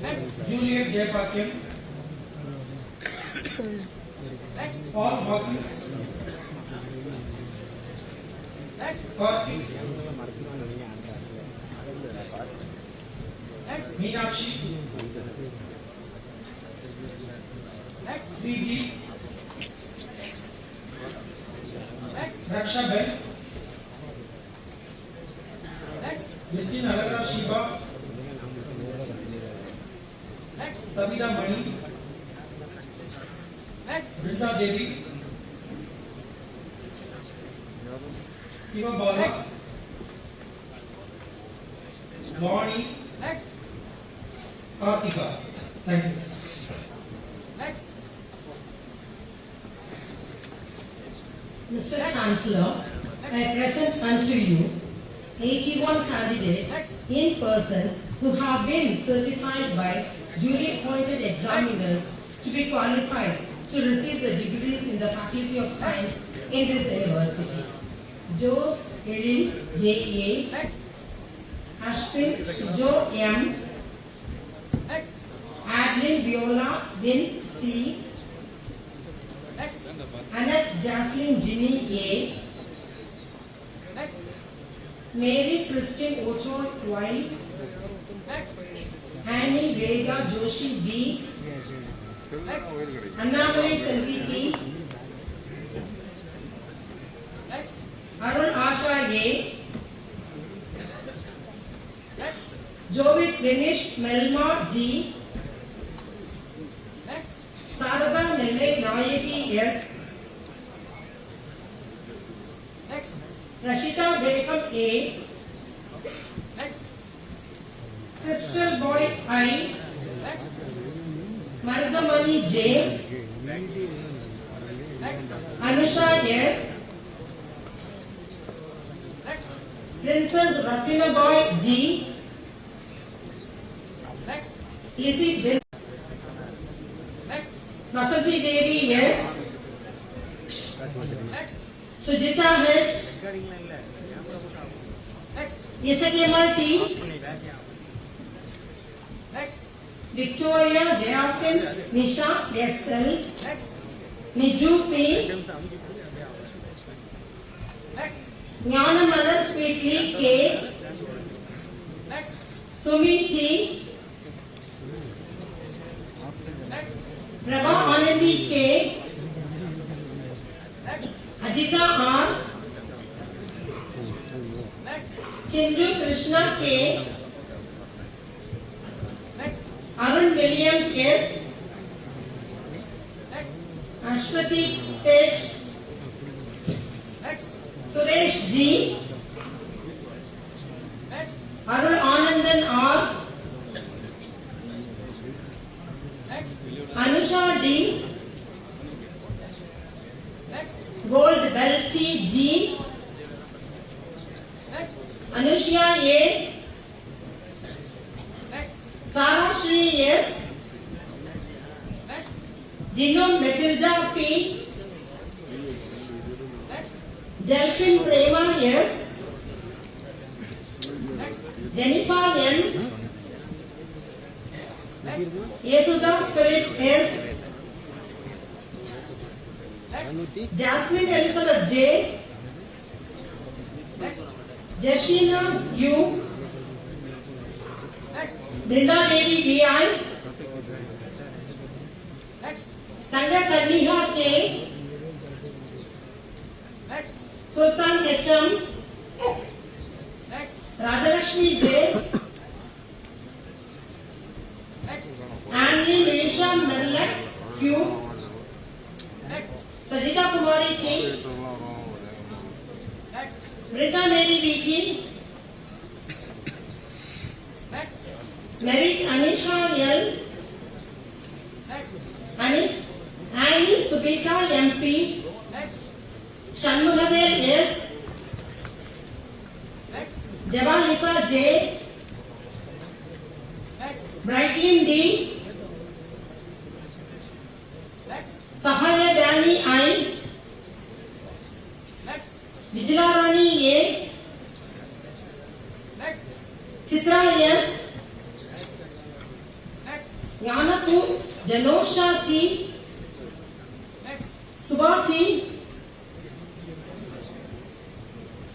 Next. Juliet Jayapakyam. Next. Paul Hawkins. Next. Karthik. Next. Meenakshi. Next. Sriji. Next. Raksha Ben. Next. Yachin Alagra Shiva. Next. Sabita Mani. Next. Brinda Devi. Siva Bala. Next. Lonnie. Next. Karthika. Thank you. Next. Mr. Chancellor, I present unto you 81 candidates in person who have been certified by duly appointed examiners to be qualified to receive the degrees in the Faculty of Science in this university. Jose Elin J.A. Next. Ashwin Shijo M. Next. Adeline Viola Vince C. Next. Annette Jaslyn Ginny A. Next. Mary Christine Ochoa Y. Next. Annie Vega Joshi B. Next. Annamali Selvi P. Next. Arun Asha A. Next. Jovit Vinish Melma G. Next. Sarada Nelle Nayaki S. Next. Rashita Bekam A. Next. Crystal Boy I. Next. Mardamani J. Next. Anusha S. Next. Princess Ratina Boy G. Next. Lizzie Ben. Next. Vasanthi Devi S. Next. Sujita H. Next. Isakemal T. Next. Victoria Jayafin Nisha S.L. Next. Niju P. Next. Jnanamalar Sweetly K. Next. Sumi T. Next. Prabha Anandi K. Next. Ajita R. Next. Chindu Krishna K. Next. Arun Williams S. Next. Ashwati Tej. Next. Suresh G. Next. Arun Anandan R. Next. Anusha D. Next. Gold Bell C. G. Next. Anushya A. Next. Sarah Shri S. Next. Jinom Matilda P. Next. Delphin Prema S. Next. Jennifer N. Next. Yesuda Philip S. Next. Jasmine Elizabeth J. Next. Jashina U. Next. Brinda Devi V.I. Next. Tanga Kalniha K. Next. Sultan H.M. Next. Rajalakshmi J. Next. Annie Luisha Merlak Q. Next. Sajita Kumari T. Next. Brita Mary V.G. Next. Merit Anisha L. Next. Annie Subita MP. Next. Shanmugavel S. Next. Jabalisa J. Next. Brightlin D. Next. Sahaya Dani I. Next. Vijalarani A. Next. Chitra S. Next. Yanapu Janosha T. Next. Subha T.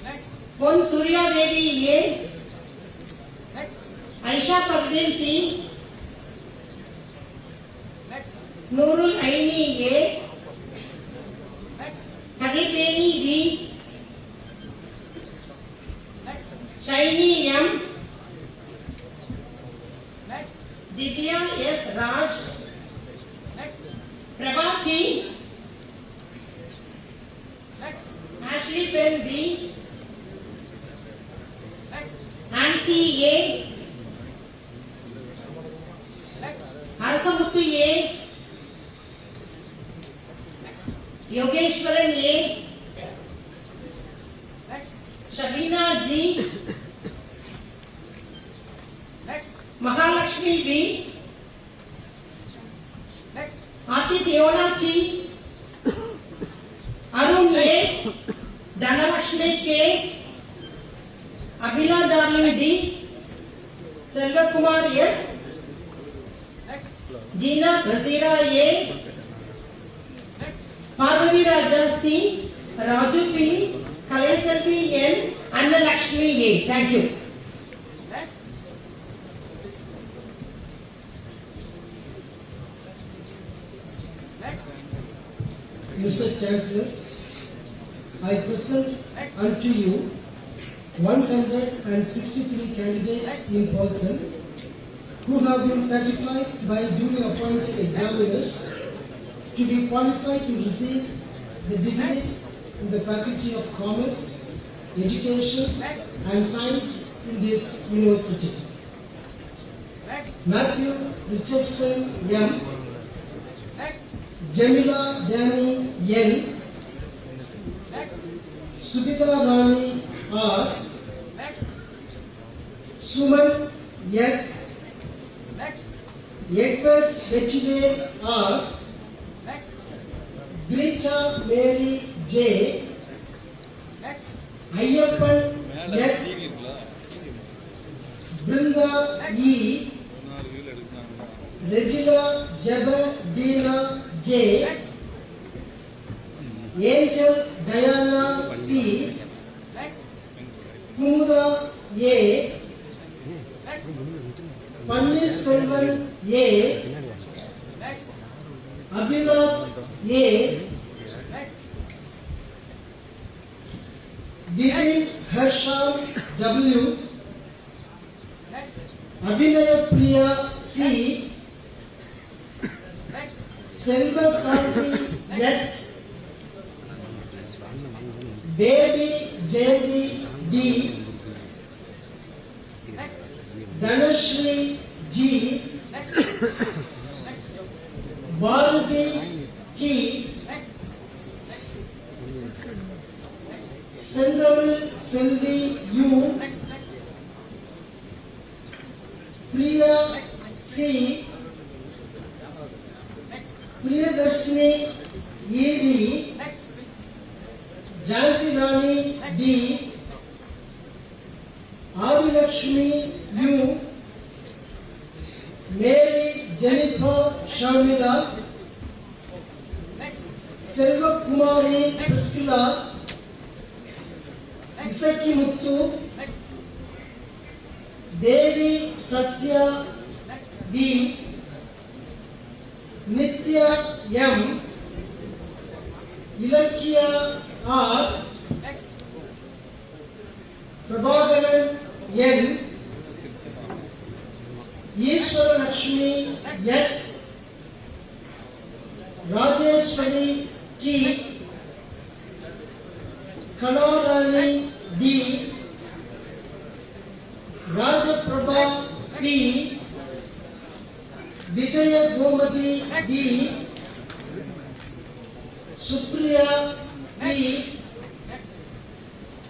Next. Pon Surya Devi A. Next. Aisha Pardin P. Next. Nurul Aini A. Next. Kadipeni B. Next. Shiny M. Next. Divya S. Raj. Next. Prabha T. Next. Ashley Pen B. Next. Nancy A. Next. Arasamuthu A. Next. Yogeshwaran A. Next. Shabina G. Next. Mahalakshmi B. Next. Aarti Fiona T. Dhanalakshmi K, Abhila Darling D, Selvakumar S, Jeena Basira A, Parvati Raja C, Raju P, Kalaselvi N, Annalakshmi A. Thank you. Mr. Chancellor, I present unto you 163 candidates in person who have been certified by duly appointed examiners to be qualified to receive the degrees in the Faculty of Commerce, Education and Science in this university. Matthew Richardson M, Jamila Danny N, Subita Rani R, Suman S, Edward Vechide R, Greta Mary J, Ayyappan S, Brinda E, Regina Jabadina J, Angel Diana P, Kumuda A, Panil Selvan A, Abhilas A, Bipin Harsham W, Abhinaya Priya C, Selva Santi S, Baby Jayanti D, Dhanashri G, Bharati T, Sendamil Selvi U, Priya C, Priyadarshini ED, Jhansi Rani D, Adilakshmi U, Mary Jennifer Sharmila, Selva Kumari Priscilla, Isaki Muttu, Devi Satya B, Nitya M, Ilakya R, Prabhakaran N, Ishwara Lakshmi S, Rajeshwari T, Kalarani D, Rajaprabha P, Vijaya Gomati D, Supriya P,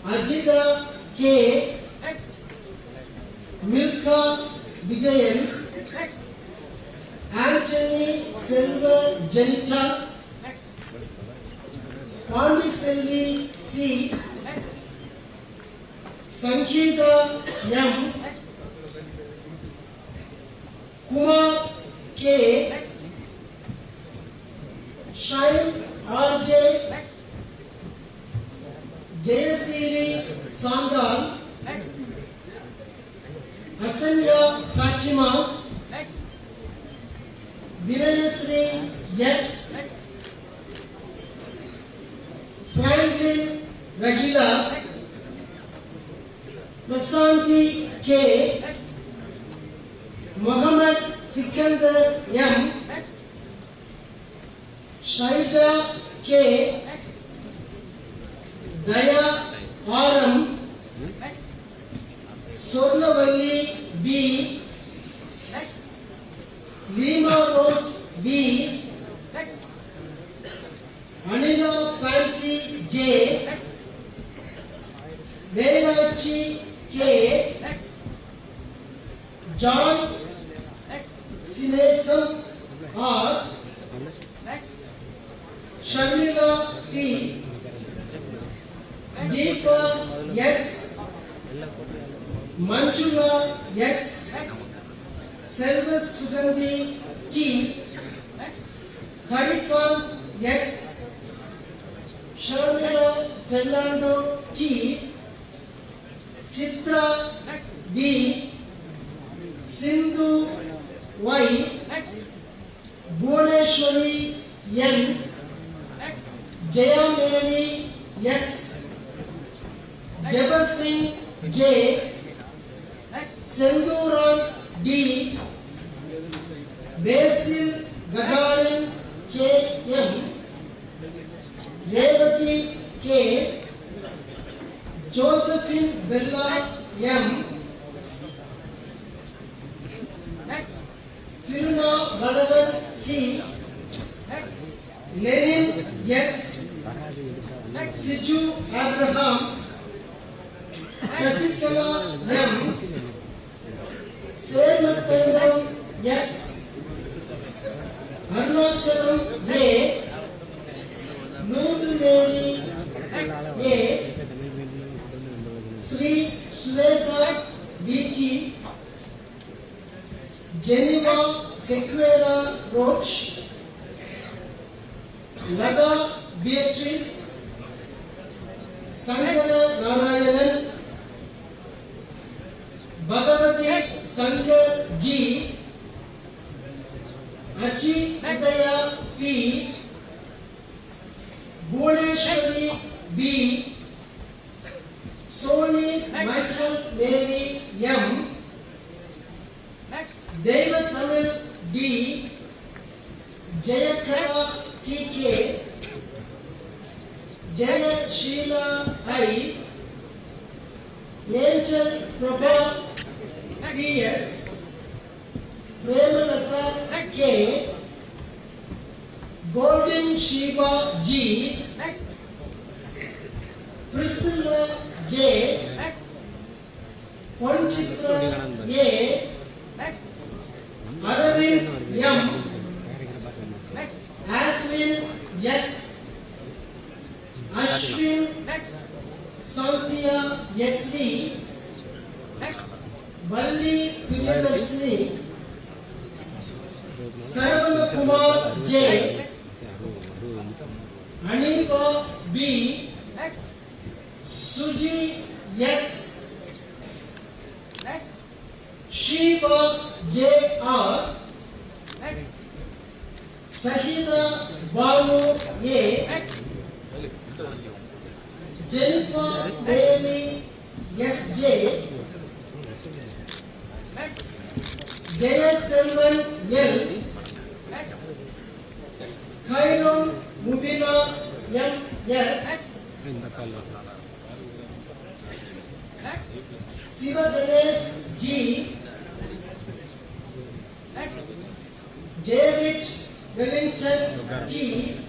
Ajita K, Milka Vijayan, Anthony Selva Janita, Pandiselvi C, Sangeeta M, Kumar K, Shine R.J, Jayasiri Sandal, Asanya Fatima, Vinayasri S, Franklin Ragila, Prasanthi K, Muhammad Sikandar M, Shaija K, Jaya Aayiram, Swarnavalli B, Lima Rose B, Anila Fancy J, Velachi K, John Sinesam R, Sharmila P, S. Manjula S. Selva Sugandhi T. Harikant S. Sharmila Fernando T. Chitra B. Sindhu Y. Bhuvneshwari N. Jaya Mary S. Jabbar Singh J. Senduran D. Basil Gagarin K. M. Revati K. Josephine Bella M. Tiruna Vadavan C. Lenin S. Siju Abraham. Sasikala M. Sematangam S. Arunachalam A. Noor Mary A. Sri Sweta VT. Geneva Sequera Roach. Lada Beatrice. Sangara Narayanan. Bhagavati Sangar G. Achi Udaya P. Bhuvneshwari B. Soni Michael Mary M. Deva Tamil D. Jayakara TK. Jaya Sheila I. Angel Prabha PS. Premalata K. Golden Shiva G. Priscilla J. Ponchitra A. Aravind M. Asmin S. Ashwin Santhya SV. Valli Priyadarshini. Saravana Kumar J. Anika B. Suji S. Shiva J.R. Sahida Banu A. Jennifer Bailey S.J. Jaya Selvan L. Khairon Mubina M.S. Siva Ganesh G. David Wellington T.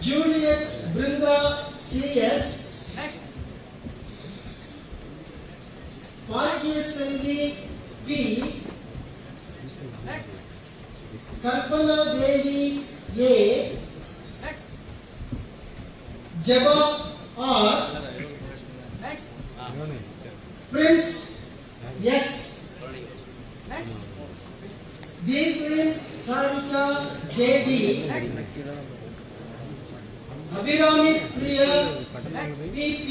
Juliet Brinda C.S. Bhagyasanghi P. Kalpana Devi A. Jabba R. Prince S. Deepin Sarika J.D. Abhirami Priya P.P.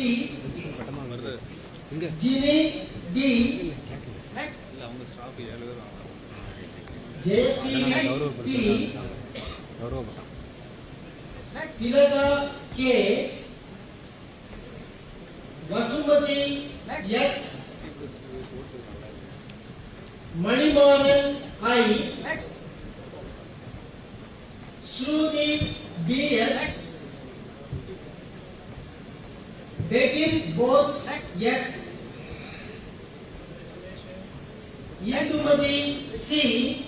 Ginny D. J.C. P. Tilada K. Vasumati S. Manimaran I. Shruti B.S. Begin Bose S. Indumati C.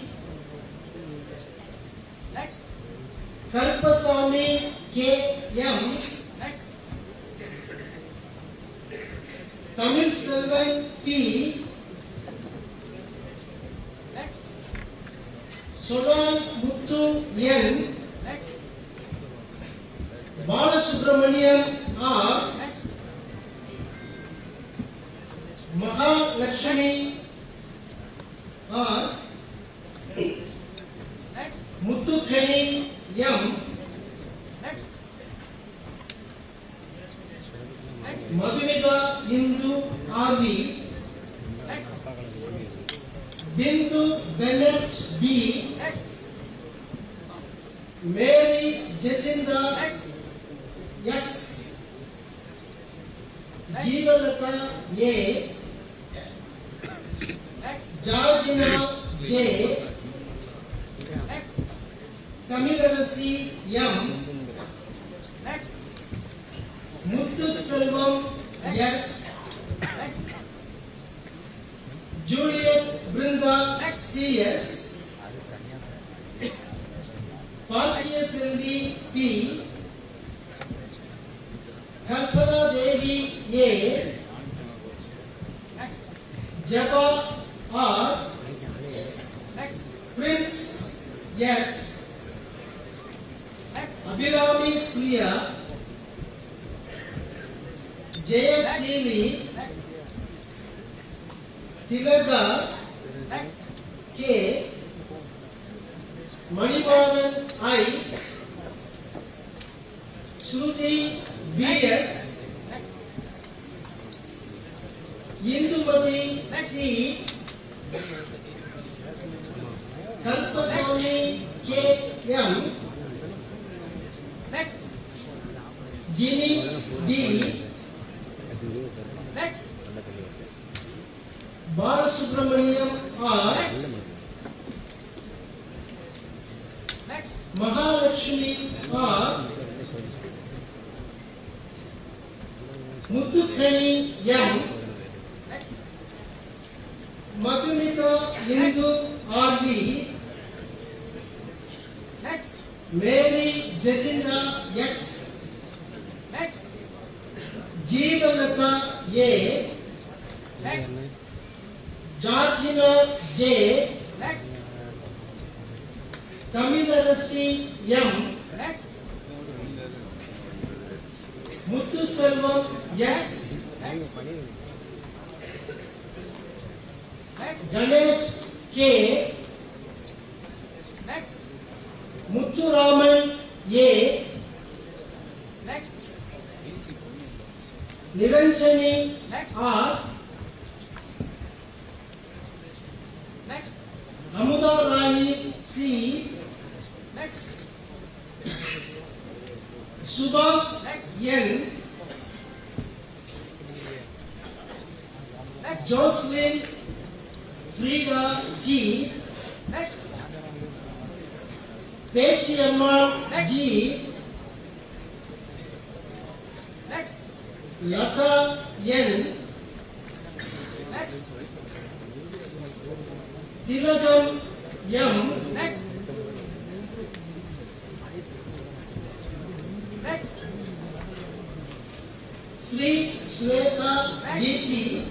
Karpasamy K. M. Tamil Selvan P. Sonal Muthu N. Balasubramanian Subramaniam R. Mahalakshmi R. Muthukhani M. Madhumika Hindu R.V. Bindu Bennett B. Mary Jacinda X. Jeevalata A. Georgina J. Tamilarasi M. Muthuselvam X. Juliet Brinda C.S. Parthiya Sindhi P. Kalpana Devi A. Jabba R. Prince S. Abhirami Priya. Jaya Sevi. Tilaga K. Manimaran I. Shruti B.S. Indumati C. Kalpaswamy K.M. Ginny D. Balasubramaniam R. Mahalakshmi R. Muthukhani M. Madhumika Hindu R.V. Mary Jacinda X. Jeevalata A. Georgina J. Tamilarasi M. Muthuselvam S. Ganesh K. Muthuraman A. Niranjani R. Amuda Rani C. Subhas N. Jocelyn Frida G. Pechiyamma G. Lata N. Tilagam M. Sri Sweta B.T.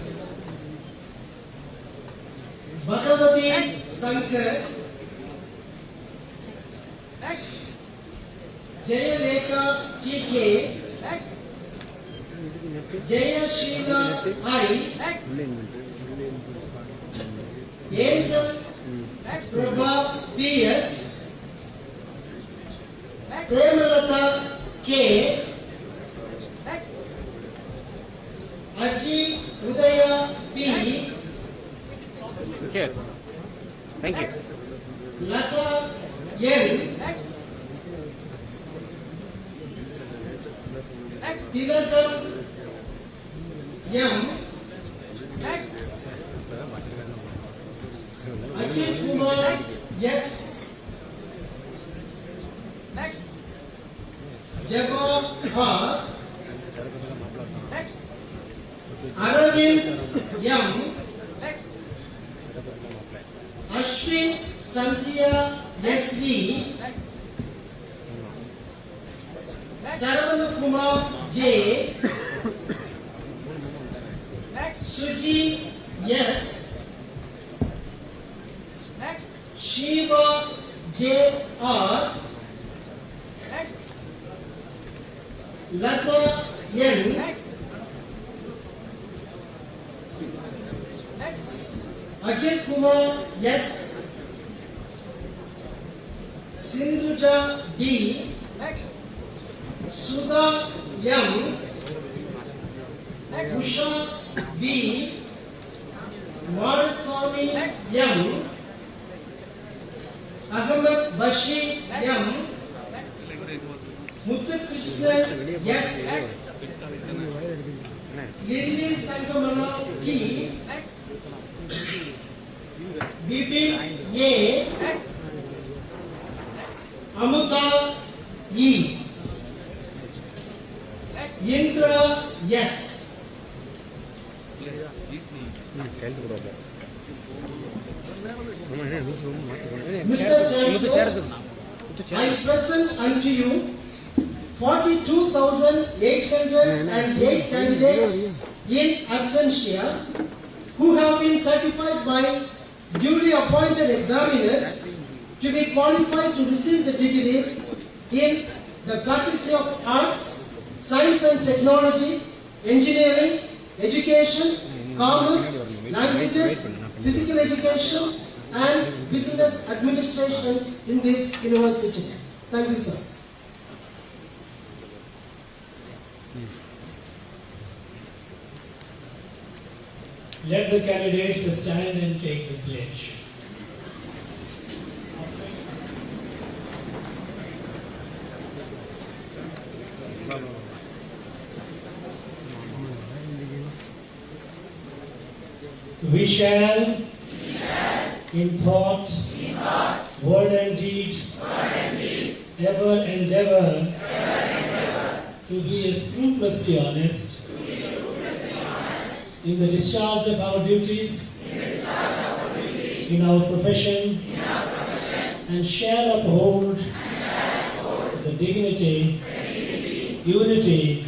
Bhagavati Sankar. Jaya Lekha T.K. Jaya Sheila I. Angel Prabha P.S. Premalata K. Aji Udaya P. Okay. Thank you. Lata N. Tilakam M. Akil Kumar S. Jabba R. Aravind M. Ashwin Sandhya S.V. Saravana Kumar J. Suji S. Shiva J. R. Lata N. Akhil Kumar S. Sindhuja B. Sudha M. Usha B. Madhuswami M. Ahmed Bashir M. Muthu Krishnan S. Lily Tangamala T. Bibin A. Amita E. Indra S. Mr. Chancellor, I present unto you 42,808 candidates in absentia who have been certified by duly appointed examiners to be qualified to receive the degrees in the Faculty of Arts, Science and Technology, Engineering, Education, Commerce, Languages, Physical Education and Business Administration in this university. Thank you, sir. Let the candidates stand and take the pledge. We shall, in thought, word and deed, ever endeavor to be as scrupulously honest in the discharge of our duties in our profession and shall uphold the dignity, unity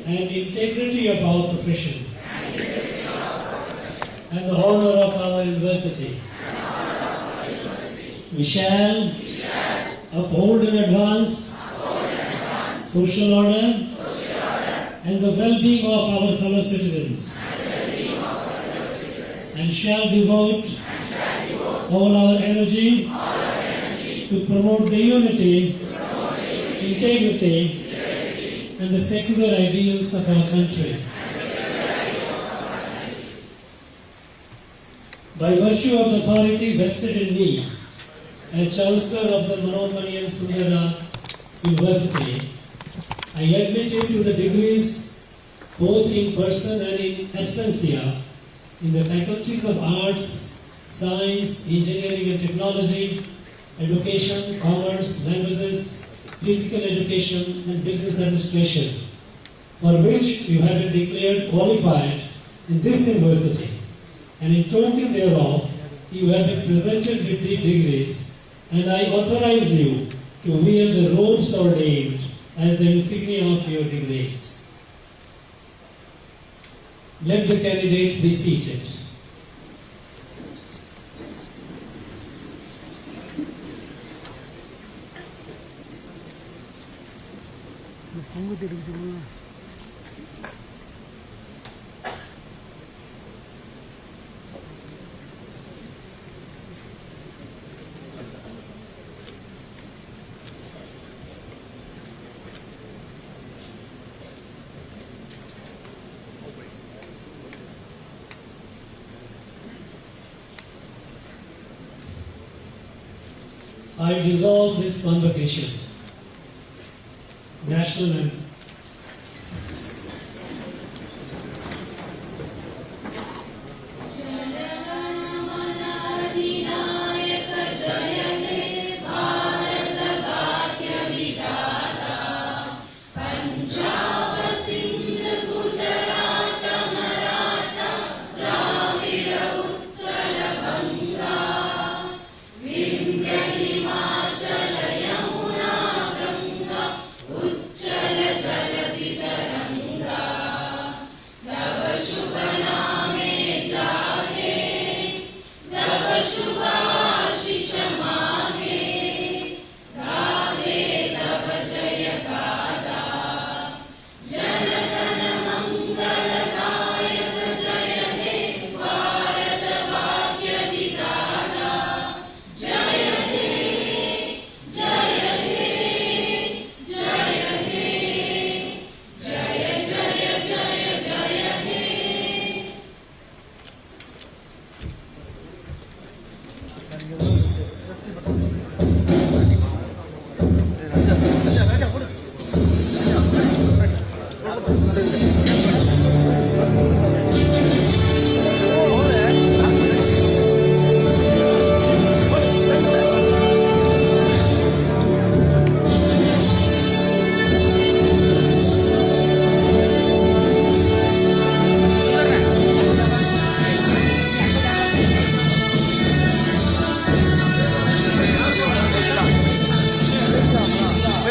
and integrity of our profession and the honor of our university. We shall uphold and advance social order and the well-being of our fellow citizens, and shall devote all our energy to promote the unity, integrity, and the secular ideals of our country. By virtue of the authority vested in me as Chancellor of the Manoramani Sundara University, I admit you to the degrees both in person and in absentia in the faculties of Arts, Science, Engineering and Technology, Education, Commerce, Languages, Physical Education and Business Administration, for which you have been declared qualified in this university, and in token thereof you have been presented with the degrees, and I authorize you to wear the robes ordained as the insignia of your degrees. Let the candidates be seated. I dissolve this convocation. National anthem. Chala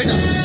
போயிட்டான்